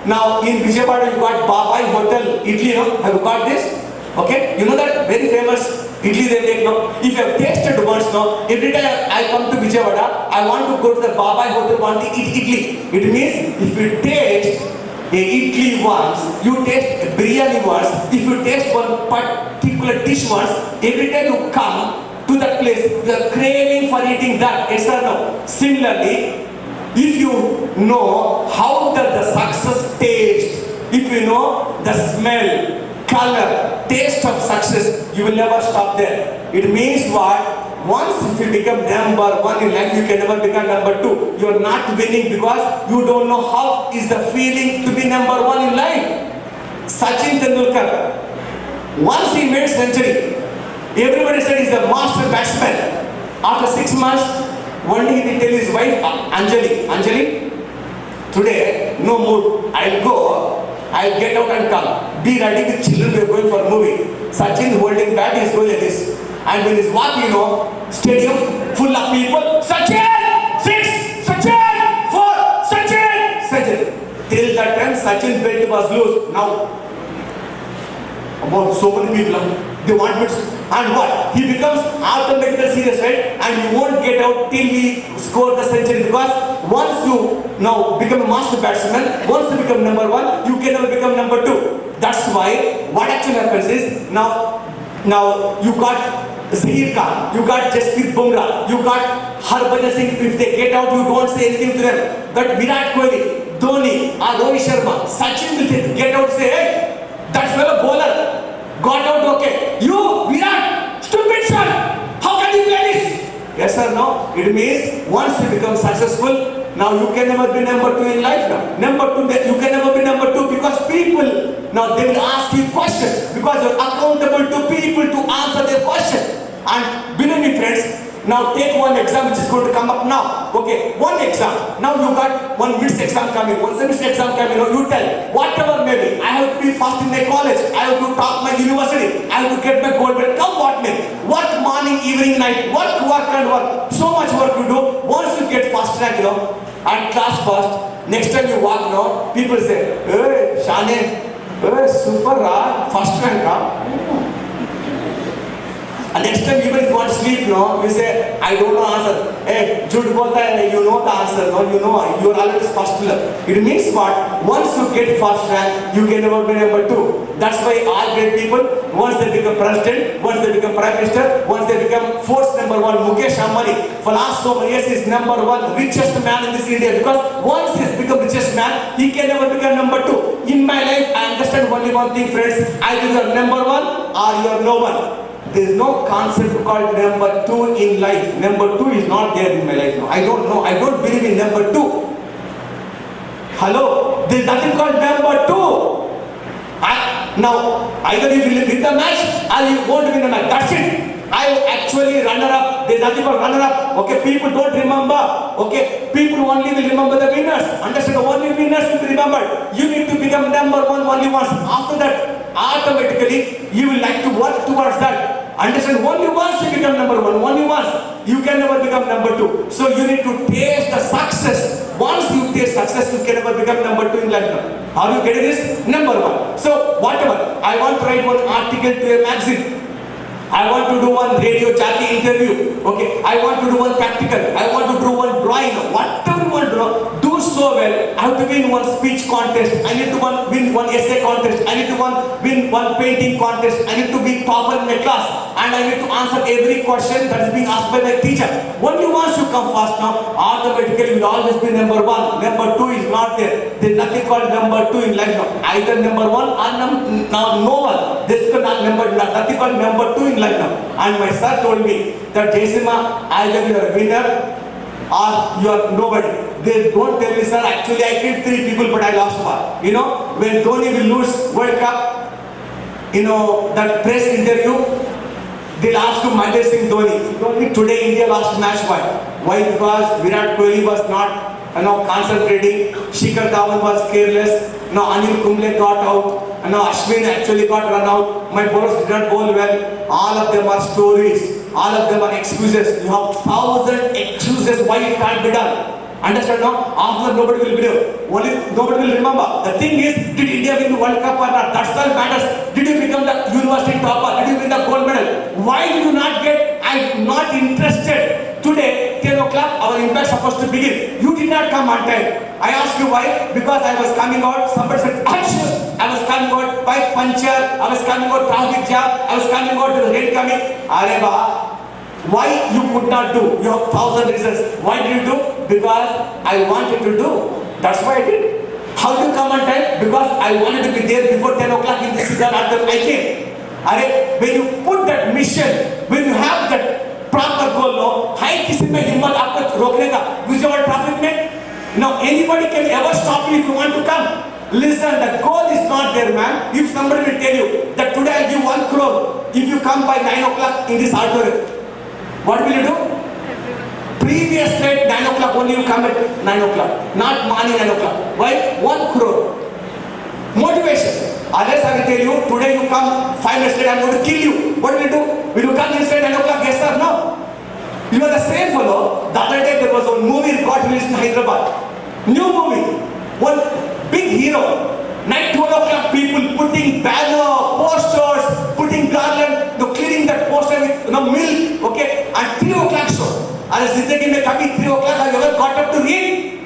Now in Vijayawada you got Babai Hotel Idli. Have you got this? Okay, you know that very famous idli they make now. If you have tasted once now, every time I come to Vijayawada, I want to go to the Babai Hotel, want to eat idli. It means if you taste a idli once, you taste a biryani once, if you taste one particular dish once, every time you come to that place, you are craving for eating that. Yes or no? Similarly, if you know how does the success taste, if you know the smell, color, taste of success, you will never stop there. It means what? Once if you become number 1 in life, you can never become number 2. You are not winning because you don't know how is the feeling to be number 1 in life. Sachin Tendulkar, once he made century, everybody said he's a master batsman. After 6 months, one day he will tell his wife, Anjali, today no mood, I'll go. I'll get out and come. Be ready with children, we're going for a movie. Sachin holding bat, he's going like this. And when he's walking, stadium full of people. Sachin! 6! Sachin! 4! Sachin! Sachin! Till that time, Sachin's belt was loose. Now, about so many people, they want me. And what? He becomes automatically serious, right? And he won't get out till he score the century, because once you now become a master batsman, once you become number 1, you can never become number 2. That's why what actually happens is now you got Zaheer Khan, you got Jasprit Bumrah, you got Harbhajan Singh. If they get out, you don't say anything to them. But Virat Kohli, Dhoni, or Rohit Sharma, Sachin will get out and say, hey, that fellow bowler got out, okay. You, Virat, stupid son, how can you play this? Yes or no? It means once you become successful, now you can never be number 2 in life now. Number 2, you can never be number 2 because people, now they will ask you questions because you're accountable to people to answer their question. And believe me friends, now take one exam which is going to come up now. Okay, one exam. Now you got one MITS exam coming, one semester exam coming. You tell, whatever may be, I have to be first in my college, I have to top my university, I have to get my gold medal. Come what may. Work morning, evening, night, work and work. So much work you do. Once you get first rank, and class first, next time you walk, people say, hey, Shane, hey, super, first rank, And next time even if you want to sleep, you say, I don't know answer. Hey, Jude bolta hai, you know the answer, you know, you are always first pillar. It means what? Once you get first rank, you can never be number 2. That's why all great people, once they become president, once they become prime minister, once they become force number number one. Mukesh Ambani, for last so many years, is number one richest man in this India. Because once he's become richest man, he can never become number two. In my life, I understand only one thing, friends. Either you are number one or you are no one. There is no concept called number two in life. Number two is not there in my life now. I don't know. I don't believe in number two. Hello? There is nothing called number two. Now, either you will win the match or you won't win the match. That's it. I actually runner up. There's nothing called runner up. Okay, people don't remember. Okay, people only will remember the winners. Understand? Only winners will be remembered. You need to become number one only once. After that, automatically you will like to work towards that. Understand? Only once you become number one. Only once. You can never become number two. So you need to taste the success. Once you taste success, you can never become number two in life now. Are you getting this? Number one. So whatever. I want to write one article to a magazine. I want to do one radio jockey interview. Okay. I want to do one practical. I want to do one drawing. Whatever you want to do so well. I have to win one speech contest. I need to win one essay contest. I need to win one painting contest. I need to be topper in my class. And I need to answer every question that is being asked by my teacher. Only once you come fast now, automatically you will always be number one. Number two is not there. There is nothing called number two in life now. Either number one or now no one. This is not nothing called number two in life now. And my sir told me that Jaisima, either you are a winner or you are nobody. They don't tell me, sir, actually I killed 3 people but I lost 1. You know, when Dhoni will lose World Cup, you know, that press interview, they'll ask to Mahendra Singh Dhoni, today India lost match 1. Why? Because Virat Kohli was not concentrating, Shikhar Dhawan was careless, Anil Kumble got out, Ashwin actually got run out, my bowlers did not bowl well. All of them are stories, all of them are excuses. You have 1,000 excuses why it can't be done. Understand now? After nobody will believe. Only nobody will remember. The thing is, did India win the World Cup or not? That's all matters. Did you become the university topper? Did you win the gold medal? Why did you not get? I'm not interested. Today, 10 o'clock, our impact supposed to begin. You did not come on time. I asked you why? Because I was coming out. Somebody said, action! I was coming out, pipe puncture. I was coming out, traffic jam. I was coming out to the rain coming. Areba. Why you could not do? You have 1,000 reasons. Why did you do? Because I wanted to do. That's why I did. How do you come on time? Because I wanted to be there before 10 o'clock in the season until I came. When you put that mission, when you have that proper goal, no, high किसी में हिम्मत आपको रोकने का, visual traffic में, now anybody can ever stop you if you want to come. Listen, the goal is not there, man. If somebody will tell you that today I'll give 1 crore if you come by 9 o'clock in this auditorium, what will you do? Previous night 9 o'clock only you come at 9 o'clock, not morning 9 o'clock. Why? 1 crore. Motivation. Unless I will tell you, today you come 5 minutes later, I'm going to kill you. What will you do? Will you come inside 9 o'clock? Yes or no? You are the same fellow. The other day there was a movie got released in Hyderabad. New movie. One big hero. Night 12 o'clock people putting banner, posters, putting garland, clearing that poster with milk, okay? And 3 o'clock show. And Zindagi mein kabhi 3 o'clock have you ever got up to read?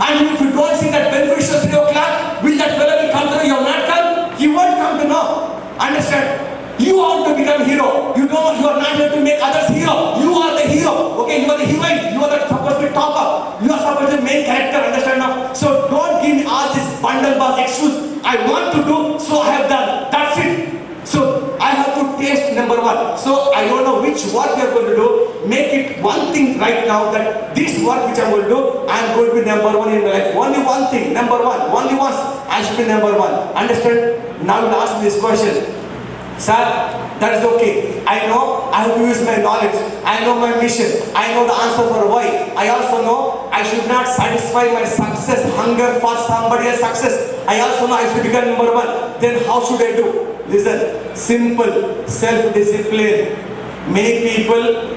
And if you don't see that beneficial 3 o'clock, will that fellow will come to you? You have not come? He won't come to know. Understand? You want to become hero. You know you are not here to make others hero. You are the hero. Okay, you are the heroine. You are the supposed to be topper. You are supposed to be main character. Understand now? So don't give me all this bundle bus excuse. I want to do, so I have done. That's it. So I have to taste number one. So I don't know which work you are going to do. Make it one thing right now that this work which I am going to do, I am going to be number one in my life. Only one thing, number one. Only once I should be number one. Understand? Now you ask me this question. Sir, that is okay. I know I have to use my knowledge. I know my mission. I know the answer for why. I also know I should not satisfy my success hunger for somebody else's success. I also know I should become number one. Then how should I do? Listen, simple, self-discipline. Many people,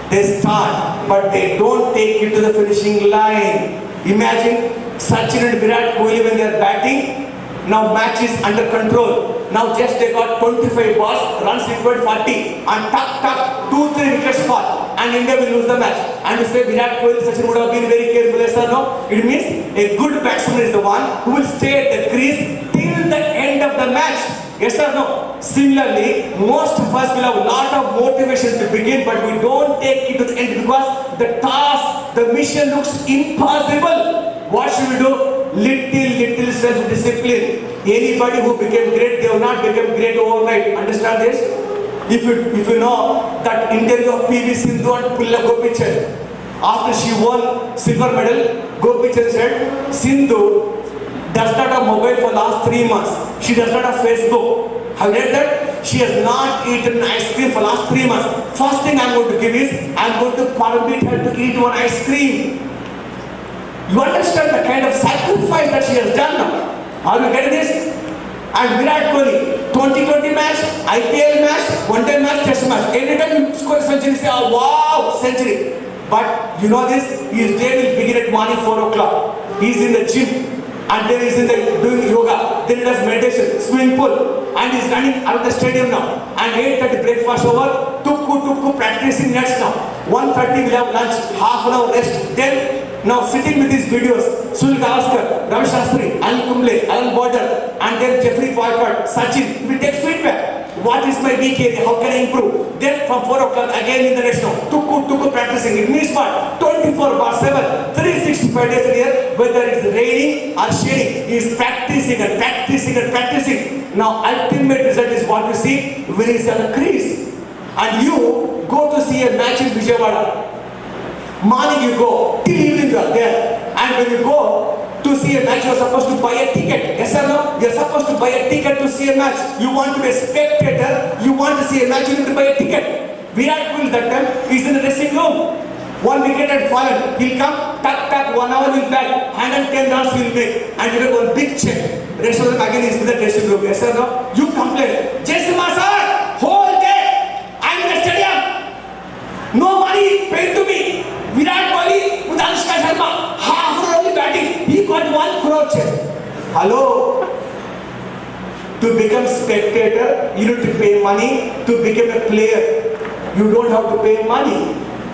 they start, but they don't take it to the finishing line. Imagine Sachin and Virat Kohli when they are batting. Now match is under control. Now just they got 25 balls, runs equal 40, and tuck, 2-3 wickets fall, and India will lose the match. And you say Virat Kohli, Sachin would have been very careful, yes or no? It means a good batsman is the one who will stay at the crease till the end of the match. Yes or no? Similarly, most of us will have a lot of motivation to begin, but we don't take it to the end because the task, the mission looks impossible. What should we do? Little self-discipline. Anybody who became great, they will not become great overnight. Understand this? If you know that interview of PV Sindhu and Pulla Gopichand, after she won silver medal, Gopichand said, Sindhu does not have mobile for last 3 months. She does not have Facebook. Have you read that? She has not eaten ice cream for last 3 months. First thing I am going to give is, I am going to permit her to eat one ice cream. You understand the kind of sacrifice that she has done now? Are you getting this? And Virat Kohli, 2020 match, IPL match, one-day match, test match. Anytime you score a century, you say, oh wow, century. But you know this, his day will begin at morning 4 o'clock. He is in the gym. And then he's in the doing yoga. Then he does meditation, swimming pool. And he's running around the stadium now. And 8:30 breakfast over, tukku practicing nets now. 1:30 we'll have lunch, half an hour rest. Then now sitting with his videos, Sunil Gavaskar, Ravi Shastri, Alan Kumble, Alan Border, and then Jeffrey Boycott, Sachin, we take feedback. What is my weak area? How can I improve? Then from 4 o'clock again in the next now, tukku practicing. It means what? 24/7, 365 days a year, whether it's raining or shading, he is practicing and practicing and practicing. Now ultimate result is what you see when he's on the crease. And you go to see a match in Vijayawada. Morning you go, till evening you are there. And when you go to see a match, you are supposed to buy a ticket. Yes or no? You are supposed to buy a ticket to see a match. You want to be a spectator, you want to see a match, you need to buy a ticket. Virat Kohli that time is in the dressing room. One wicket had fallen. He'll come, tuck, 1 hour he'll back, 110 runs he'll make. And you get one big check. Rest of them again is in the dressing room. Yes or no? You complain. Jaisima sir, whole day I'm in the stadium. No money paid to me. Virat Kohli with Anushka Sharma, half an hour only batting. He got 1 crore check. Hello? To become spectator, you need to pay money. To become a player, you don't have to pay money.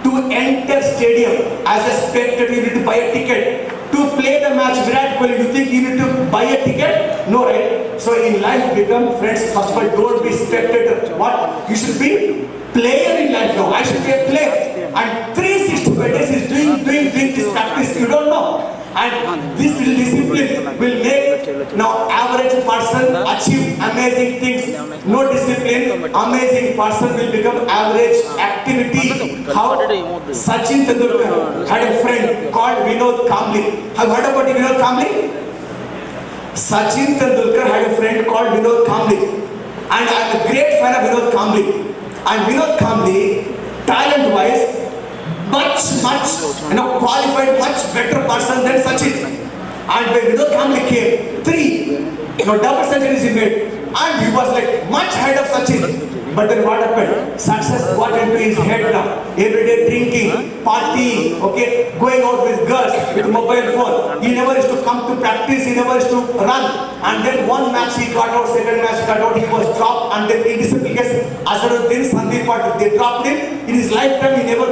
To enter stadium as a spectator, you need to buy a ticket. To play the match, Virat Kohli, you think you need to buy a ticket? No, right? So in life, become friends. First of all, don't be spectator. What? You should be player in life now. I should be a player. And 365 days is doing this practice. You don't know. And this discipline will make now average person achieve amazing things. No discipline, amazing person will become average activity. How? Sachin Tendulkar had a friend called Vinod Kambli. Have you heard about Vinod Kambli? Sachin Tendulkar had a friend called Vinod Kambli. And I am a great fan of Vinod Kambli. And Vinod Kambli, talent-wise, much, qualified, much better person than Sachin. And when Vinod Kambli came, 3, double centuries he made. And he was like much ahead of Sachin. But then what happened? Success got into his head now. Every day drinking, partying, okay, going out with girls, with mobile phone. He never used to come to practice, he never used to run. And then one match he got out, second match he got out, he was dropped, and then he disappeared because Azharuddin, Sandeep Patil, they dropped him. In his lifetime he never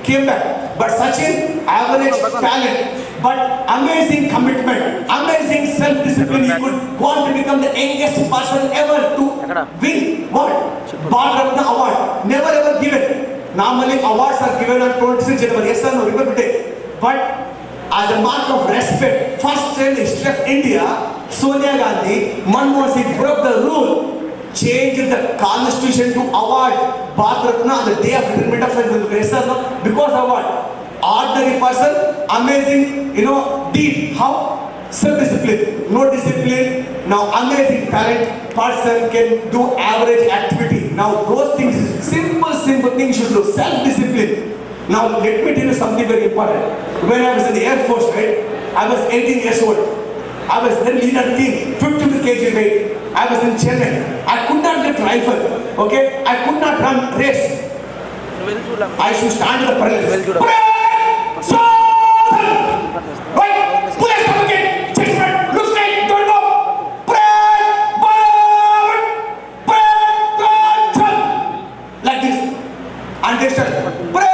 came back. But Sachin, average talent, but amazing commitment, amazing self-discipline. He would want to become the youngest person ever to win what? Bharat Ratna award. Never ever given. Normally awards are given on 26 January. Yes or no? Remember it. But as a mark of respect, first time in the history of India, Sonia Gandhi, Manmohan Singh broke the rule, changed the constitution to award Bharat Ratna on the day of retirement of President. Yes or no? Because of what? Ordinary person, amazing, deed. How? Self-discipline. No discipline. Now amazing talent person can do average activity. Now those things, simple things you should do. Self-discipline. Now let me tell you something very important. When I was in the Air Force, right, I was 18 years old. I was then leader team, 52 kg weight. I was in Chennai. I could not get rifle. Okay? I could not run race. I should stand in the parallel. So, right, pull it up again, chest front, look straight, don't go, break, forward, like this, and they start, break,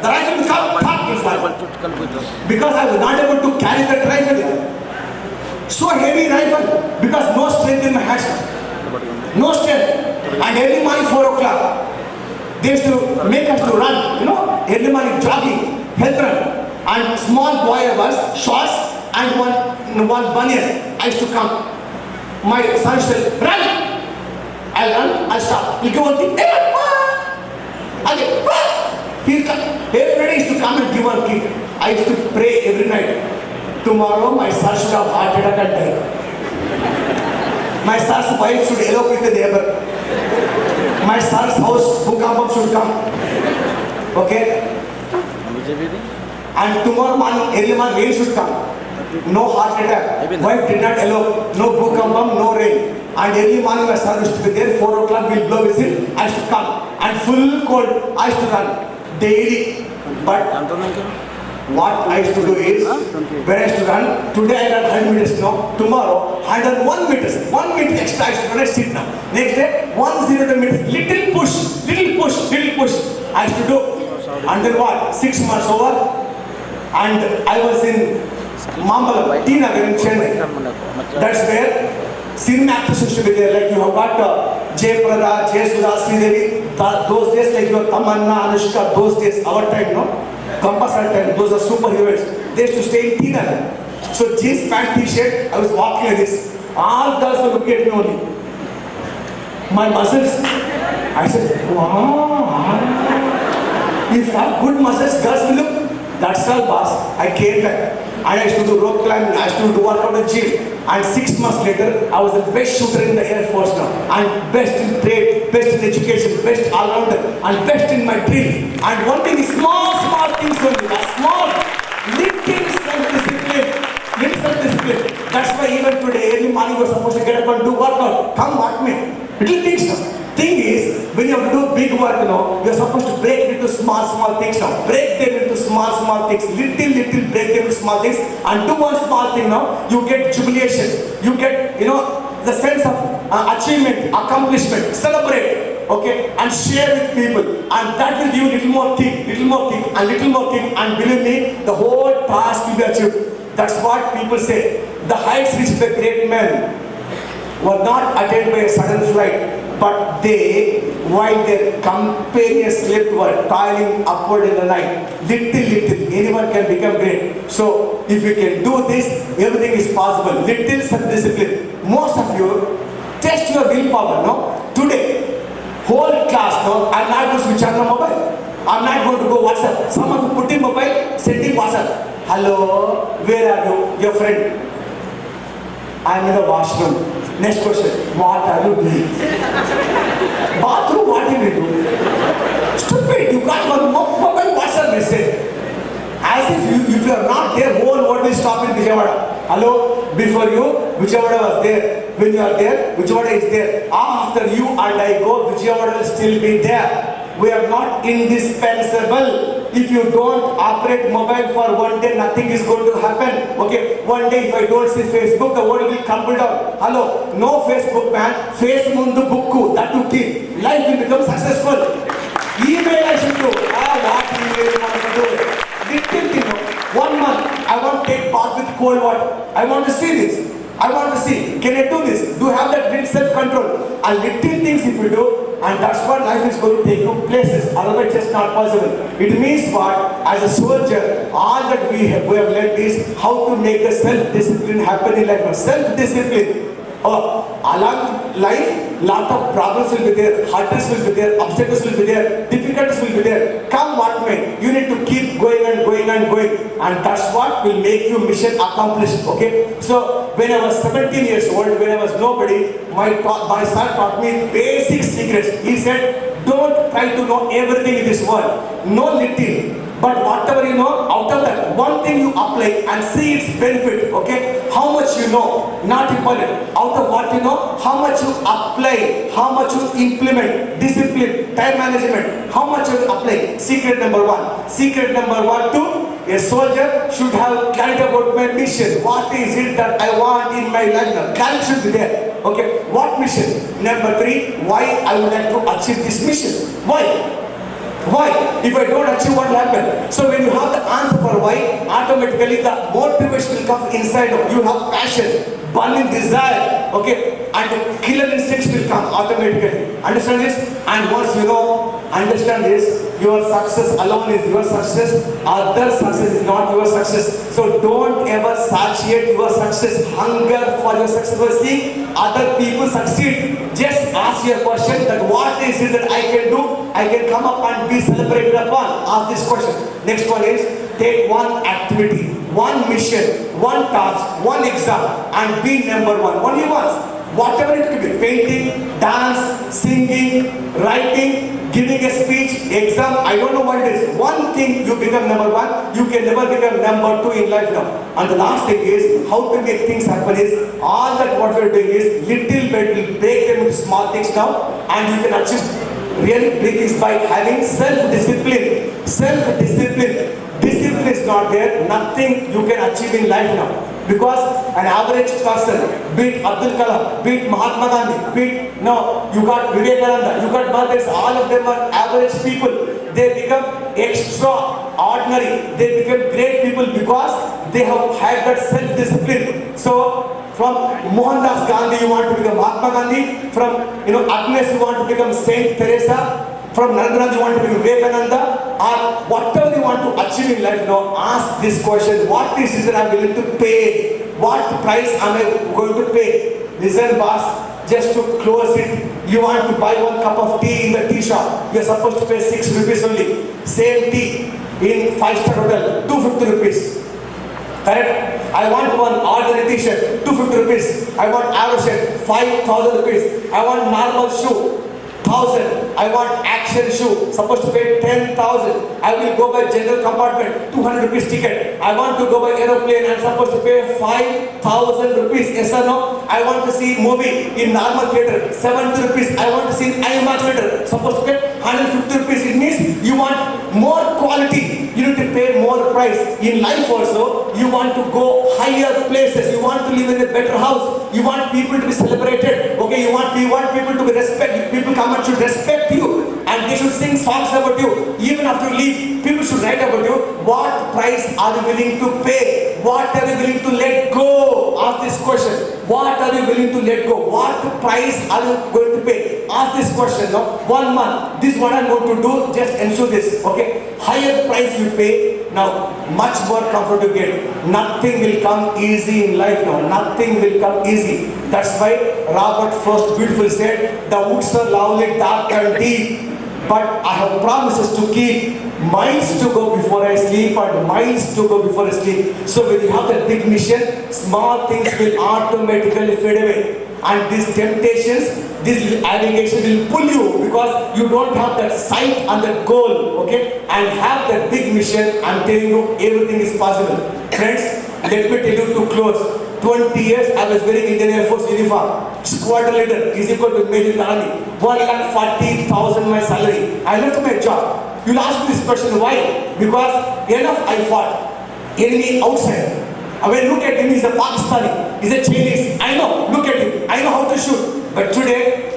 the rifle will come, because I was not able to carry that rifle. So heavy rifle because no strength in my hands. No strength. And early morning 4 o'clock, they used to make us to run, early morning jogging, health run. And small boy was shorts and one bunyan. I used to come. My son said, run. I'll run, I'll stop. He'll go on thing. Again, he'll come. Every day he used to come and give one kick. I used to pray every night. Tomorrow my son should have heart attack and die. My son's wife should elope with the neighbor. My son's house, Bhukampam should come. Okay? And tomorrow morning, early morning, rain should come. No heart attack. Wife did not elope. No Bhukampam, no rain. And early morning, my son used to be there. 4 o'clock, we'll blow whistle. I used to come. And full cold, I used to run daily. But what I used to do is, when I used to run, today I run 100 meters now, tomorrow 101 meters, 1 minute extra I used to run, I sit now. Next day, 102 meters, little push. I used to do. And then what? 6 months over, and I was in Mambalam, T-Nagar in Chennai. That's where cinema actors used to be there, like you have got Jay Prada, Jay Sudha, Sridevi, those days like your Tamanna, Anushka, those days, our time, no? Compass and time, those are superheroes. They used to stay in T-Nagar. So jeans, pant, t-shirt, I was walking like this. All girls were looking at me only. My muscles, I said, wow. If I have good muscles, girls will look. That's all, boss. I came back. And I used to do rope climbing, I used to do workout in the gym. And 6 months later, I was the best shooter in the Air Force now. And best in trade, best in education, best all-rounder, and best in my drill. And one thing is small things only. Small, little self-discipline. That's why even today, early morning, we're supposed to get up and do workout. Come what me. Little things now. Thing is, when you have to do big work, you're supposed to break it into small things now. Break them into small things. Little, break them into small things. And do one small thing now, you get jubilation. You get, the sense of achievement, accomplishment. Celebrate, okay? And share with people. And that will give you little more thing. And believe me, the whole task will be achieved. That's what people say. The heights reached by great men were not attained by a sudden flight. But they, while their companions slept, were toiling upward in the night. Little, anyone can become great. So, if you can do this, everything is possible. Little self-discipline. Most of you, test your willpower, no? Today, whole class, no? I'm not going to switch on my mobile. I'm not going to go WhatsApp. Someone who put in mobile, sending WhatsApp. Hello, where are you? Your friend. I'm in the washroom. Next question, what are you doing? Bathroom, what did you do? Stupid, you can't go mobile WhatsApp message. As if you are not there, whole world will stop in Vijayawada. Hello, before you, Vijayawada was there. When you are there, Vijayawada is there. After you and I go, Vijayawada will still be there. We are not indispensable. If you don't operate mobile for one day, nothing is going to happen. Okay, one day if I don't see Facebook, the world will crumble down. Hello, no Facebook man, face mundu bukku, that to keep. Life will become successful. Email I should do. What email you want to do? Little thing, 1 month, I want to take bath with cold water. I want to see this. I want to see, can I do this? Do you have that great self-control? And little things if you do, and that's what life is going to take you places, otherwise it's not possible. It means what? As a soldier, all that we have learned is how to make the self-discipline happen in life. Self-discipline. Along life, lot of problems will be there, hurdles will be there, obstacles will be there, difficulties will be there. Come what may, you need to keep going. And that's what will make you mission accomplished, okay? So, when I was 17 years old, when I was nobody, my son taught me basic secrets. He said, don't try to know everything in this world. Know little. But whatever you know, out of that, one thing you apply and see its benefit, okay? How much you know, not important. Out of what you know, how much you apply, how much you implement, discipline, time management, how much you apply. Secret number 1. Secret number 1, 2, a soldier should have clarity about my mission. What is it that I want in my life? Clarity should be there. Okay, what mission? Number 3, why I would like to achieve this mission? Why? If I don't achieve, what will happen? So when you have the answer for why, automatically the motivation will come inside of you. You have passion, burning desire, okay, and the killer instincts will come automatically. Understand this? And once you know, understand this, your success alone is your success, other success is not your success. So don't ever satiate your success, hunger for your success. For seeing other people succeed, just ask your question that what is it that I can do, I can come up and be celebrated upon. Ask this question. Next one is, take one activity, one mission, one task, one exam and be number one. Only once. Whatever it could be, painting, dance, singing, writing, giving a speech, exam, I don't know what it is. One thing you become number one, you can never become number two in life now. And the last thing is, how to make things happen is, all that what we're doing is, little bit will break them into small things now, and you can achieve really big things by having self-discipline. Self-discipline. Discipline is not there, nothing you can achieve in life now. Because an average person, be it Abdul Kalam, be it Mahatma Gandhi, be it, no, you got Vivekananda, you got Mothers, all of them are average people. They become extraordinary. They become great people because they have had that self-discipline. So, from Mohandas Gandhi, you want to become Mahatma Gandhi. From, Agnes, you want to become Saint Teresa. From Narendra, you want to become Vivekananda. Or whatever you want to achieve in life now, ask this question: what is it that I am willing to pay? What price am I going to pay? Listen, boss, just to close it, you want to buy one cup of tea in the tea shop. You are supposed to pay 6 rupees only. Same tea in 5-star hotel, 250 rupees. Correct? I want one ordinary t-shirt, 250 rupees. I want arrow shirt, 5,000 rupees. I want normal shoe, 1,000. I want action shoe, supposed to pay 10,000. I will go by general compartment, 200 rupees ticket. I want to go by aeroplane, I'm supposed to pay 5,000 rupees. Yes or no? I want to see movie in normal theater, 70 rupees. I want to see IMAX theater, supposed to pay 150 rupees. It means you want more quality. You need to pay more price. In life also, you want to go higher places. You want to live in a better house. You want people to be celebrated. Okay, you want people to be respected. People come and should respect you. And they should sing songs about you. Even after you leave, people should write about you. What price are you willing to pay? What are you willing to let go? Ask this question. What are you willing to let go? What price are you going to pay? Ask this question now. 1 month. This is what I'm going to do. Just ensure this. Okay. Higher price you pay. Now, much more comfort you get. Nothing will come easy in life now. Nothing will come easy. That's why Robert Frost beautifully said, the woods are lovely, dark and deep, but I have promises to keep, miles to go before I sleep and miles to go before I sleep. So when you have that big mission, small things will automatically fade away. And these temptations, this allegation will pull you because you don't have that sight and that goal, okay? And have that big mission. I'm telling you, everything is possible. Friends, let me tell you to close. 20 years I was wearing Indian Air Force uniform. Squad leader is equal to Major Army. 1,40,000 my salary. I left my job. You'll ask me this question, why? Because enough I fought. Enemy outside. When look at him, he's a Pakistani, he's a Chinese. I know, look at him. I know how to shoot. But today,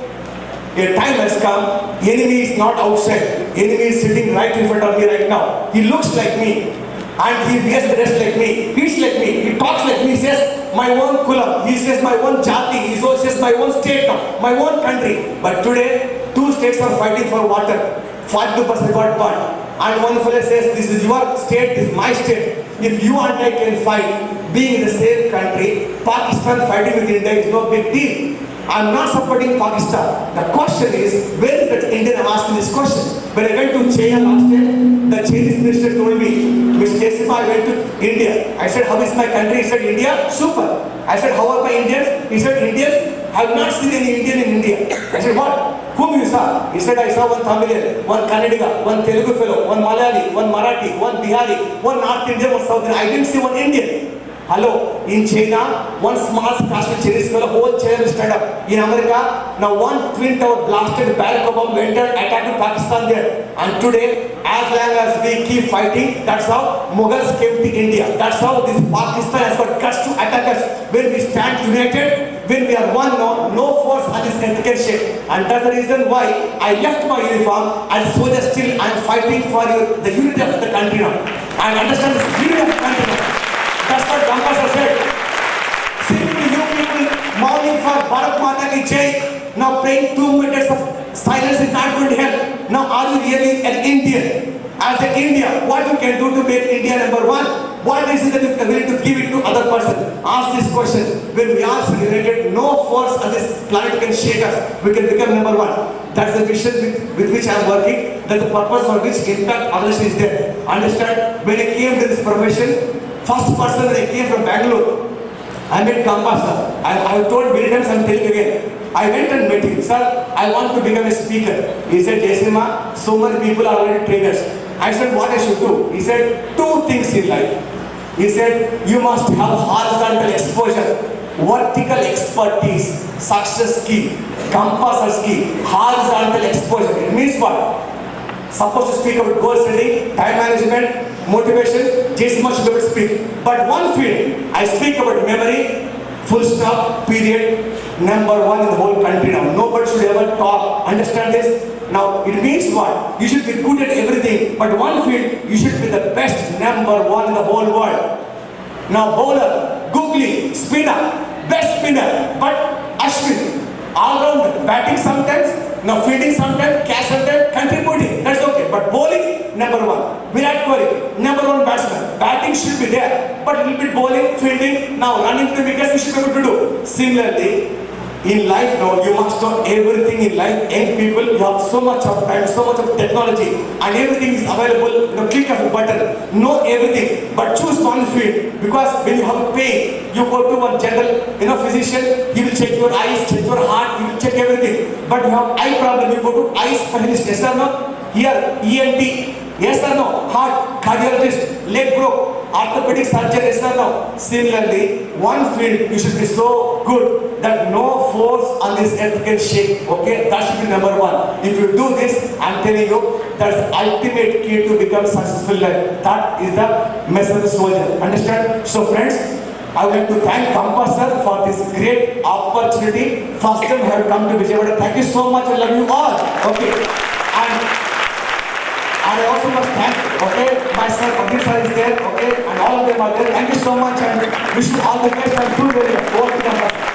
a time has come, enemy is not outside. Enemy is sitting right in front of me right now. He looks like me. And he wears the dress like me. He's like me. He talks like me. He says, my own kulam. He says, my own jati. He says, my own state now. My own country. But today, 2 states are fighting for water. 42% got burned. And one fellow says, this is your state, this is my state. If you and I can fight, being in the same country, Pakistan fighting with India is no big deal. I'm not supporting Pakistan. The question is, where is that Indian? I'm asking this question. When I went to China last year, the Chinese minister told me, Mr. Kesima, I went to India. I said, how is my country? He said, India? Super. I said, how are my Indians? He said, Indians? I have not seen any Indian in India. I said, what? Whom you saw? He said, I saw one Tamilian, one Kannadiga, one Telugu fellow, one Malayali, one Marathi, one Bihari, one North Indian, one South Indian. I didn't see one Indian. Hello, in China, one small caste Chinese fellow, whole chair will stand up. In America, now one twin tower blasted, Barack Obama went and attacked Pakistan there. And today, as long as we keep fighting, that's how Mughals came to India. That's how this Pakistan has got guts to attack us. When we stand united, when we are one, no force on this earth can shake. And that's the reason why I left my uniform and soldier still I'm fighting for the unity of the country now. And understand this unity of the country now. That's what Gambas has said. Simply you people Ki Jai. Now praying 2 minutes of silence is not going to help. Now are you really an Indian? As an India, what you can do to make India number one? What is it that you are willing to give it to other person? Ask this question. When we answer related, no force on this planet can shake us. We can become number one. That's the mission with which I am working. That's the purpose for which impact others is there. Understand? When I came to this profession, first person when I came from Bangalore, I met Kampa sir. I have told many times, I am telling again. I went and met him. Sir, I want to become a speaker. He said, Jaisinha, so many people are already trainers. I said, what I should do? He said, 2 things in life. He said, you must have horizontal exposure, vertical expertise, success key, compass key, horizontal exposure. It means what? Supposed to speak about goal setting, time management, motivation, Jaisinha should be able to speak. But one field, I speak about memory, full stop, period, number one in the whole country now. Nobody should ever talk. Understand this? Now, it means what? You should be good at everything, but one field, you should be the best number one in the whole world. Now, bowler, googly, spinner, best spinner, but Ashwin, all-rounder, batting sometimes, now fielding sometimes, catch sometimes, contributing, that's okay. But bowling, number one. Virat Kohli, number one batsman. Batting should be there, but a little bit bowling, fielding, now running to the wickets, you should be able to do. Similarly, in life now, you must know everything in life. Young people, you have so much of time, so much of technology, and everything is available in a click of a button. Know everything, but choose one field, because when you have pain, you go to one general, physician, he will check your eyes, check your heart, he will check everything. But you have eye problem, you go to eyes specialist, yes or no? Here, ENT, yes or no? Heart, cardiologist, leg broke, orthopedic surgeon, yes or no? Similarly, one field you should be so good that no force on this earth can shake. Okay, that should be number one. If you do this, I'm telling you, that's the ultimate key to become successful life. That is the message of the soldier. Understand? So friends, I would like to thank Kampa sir for this great opportunity. First time I have come to Vijayawada. Thank you so much. I love you all. Okay, and I also must thank, my sir, Abhi sir is there, and all of them are there. Thank you so much and wish you all the best and do very well.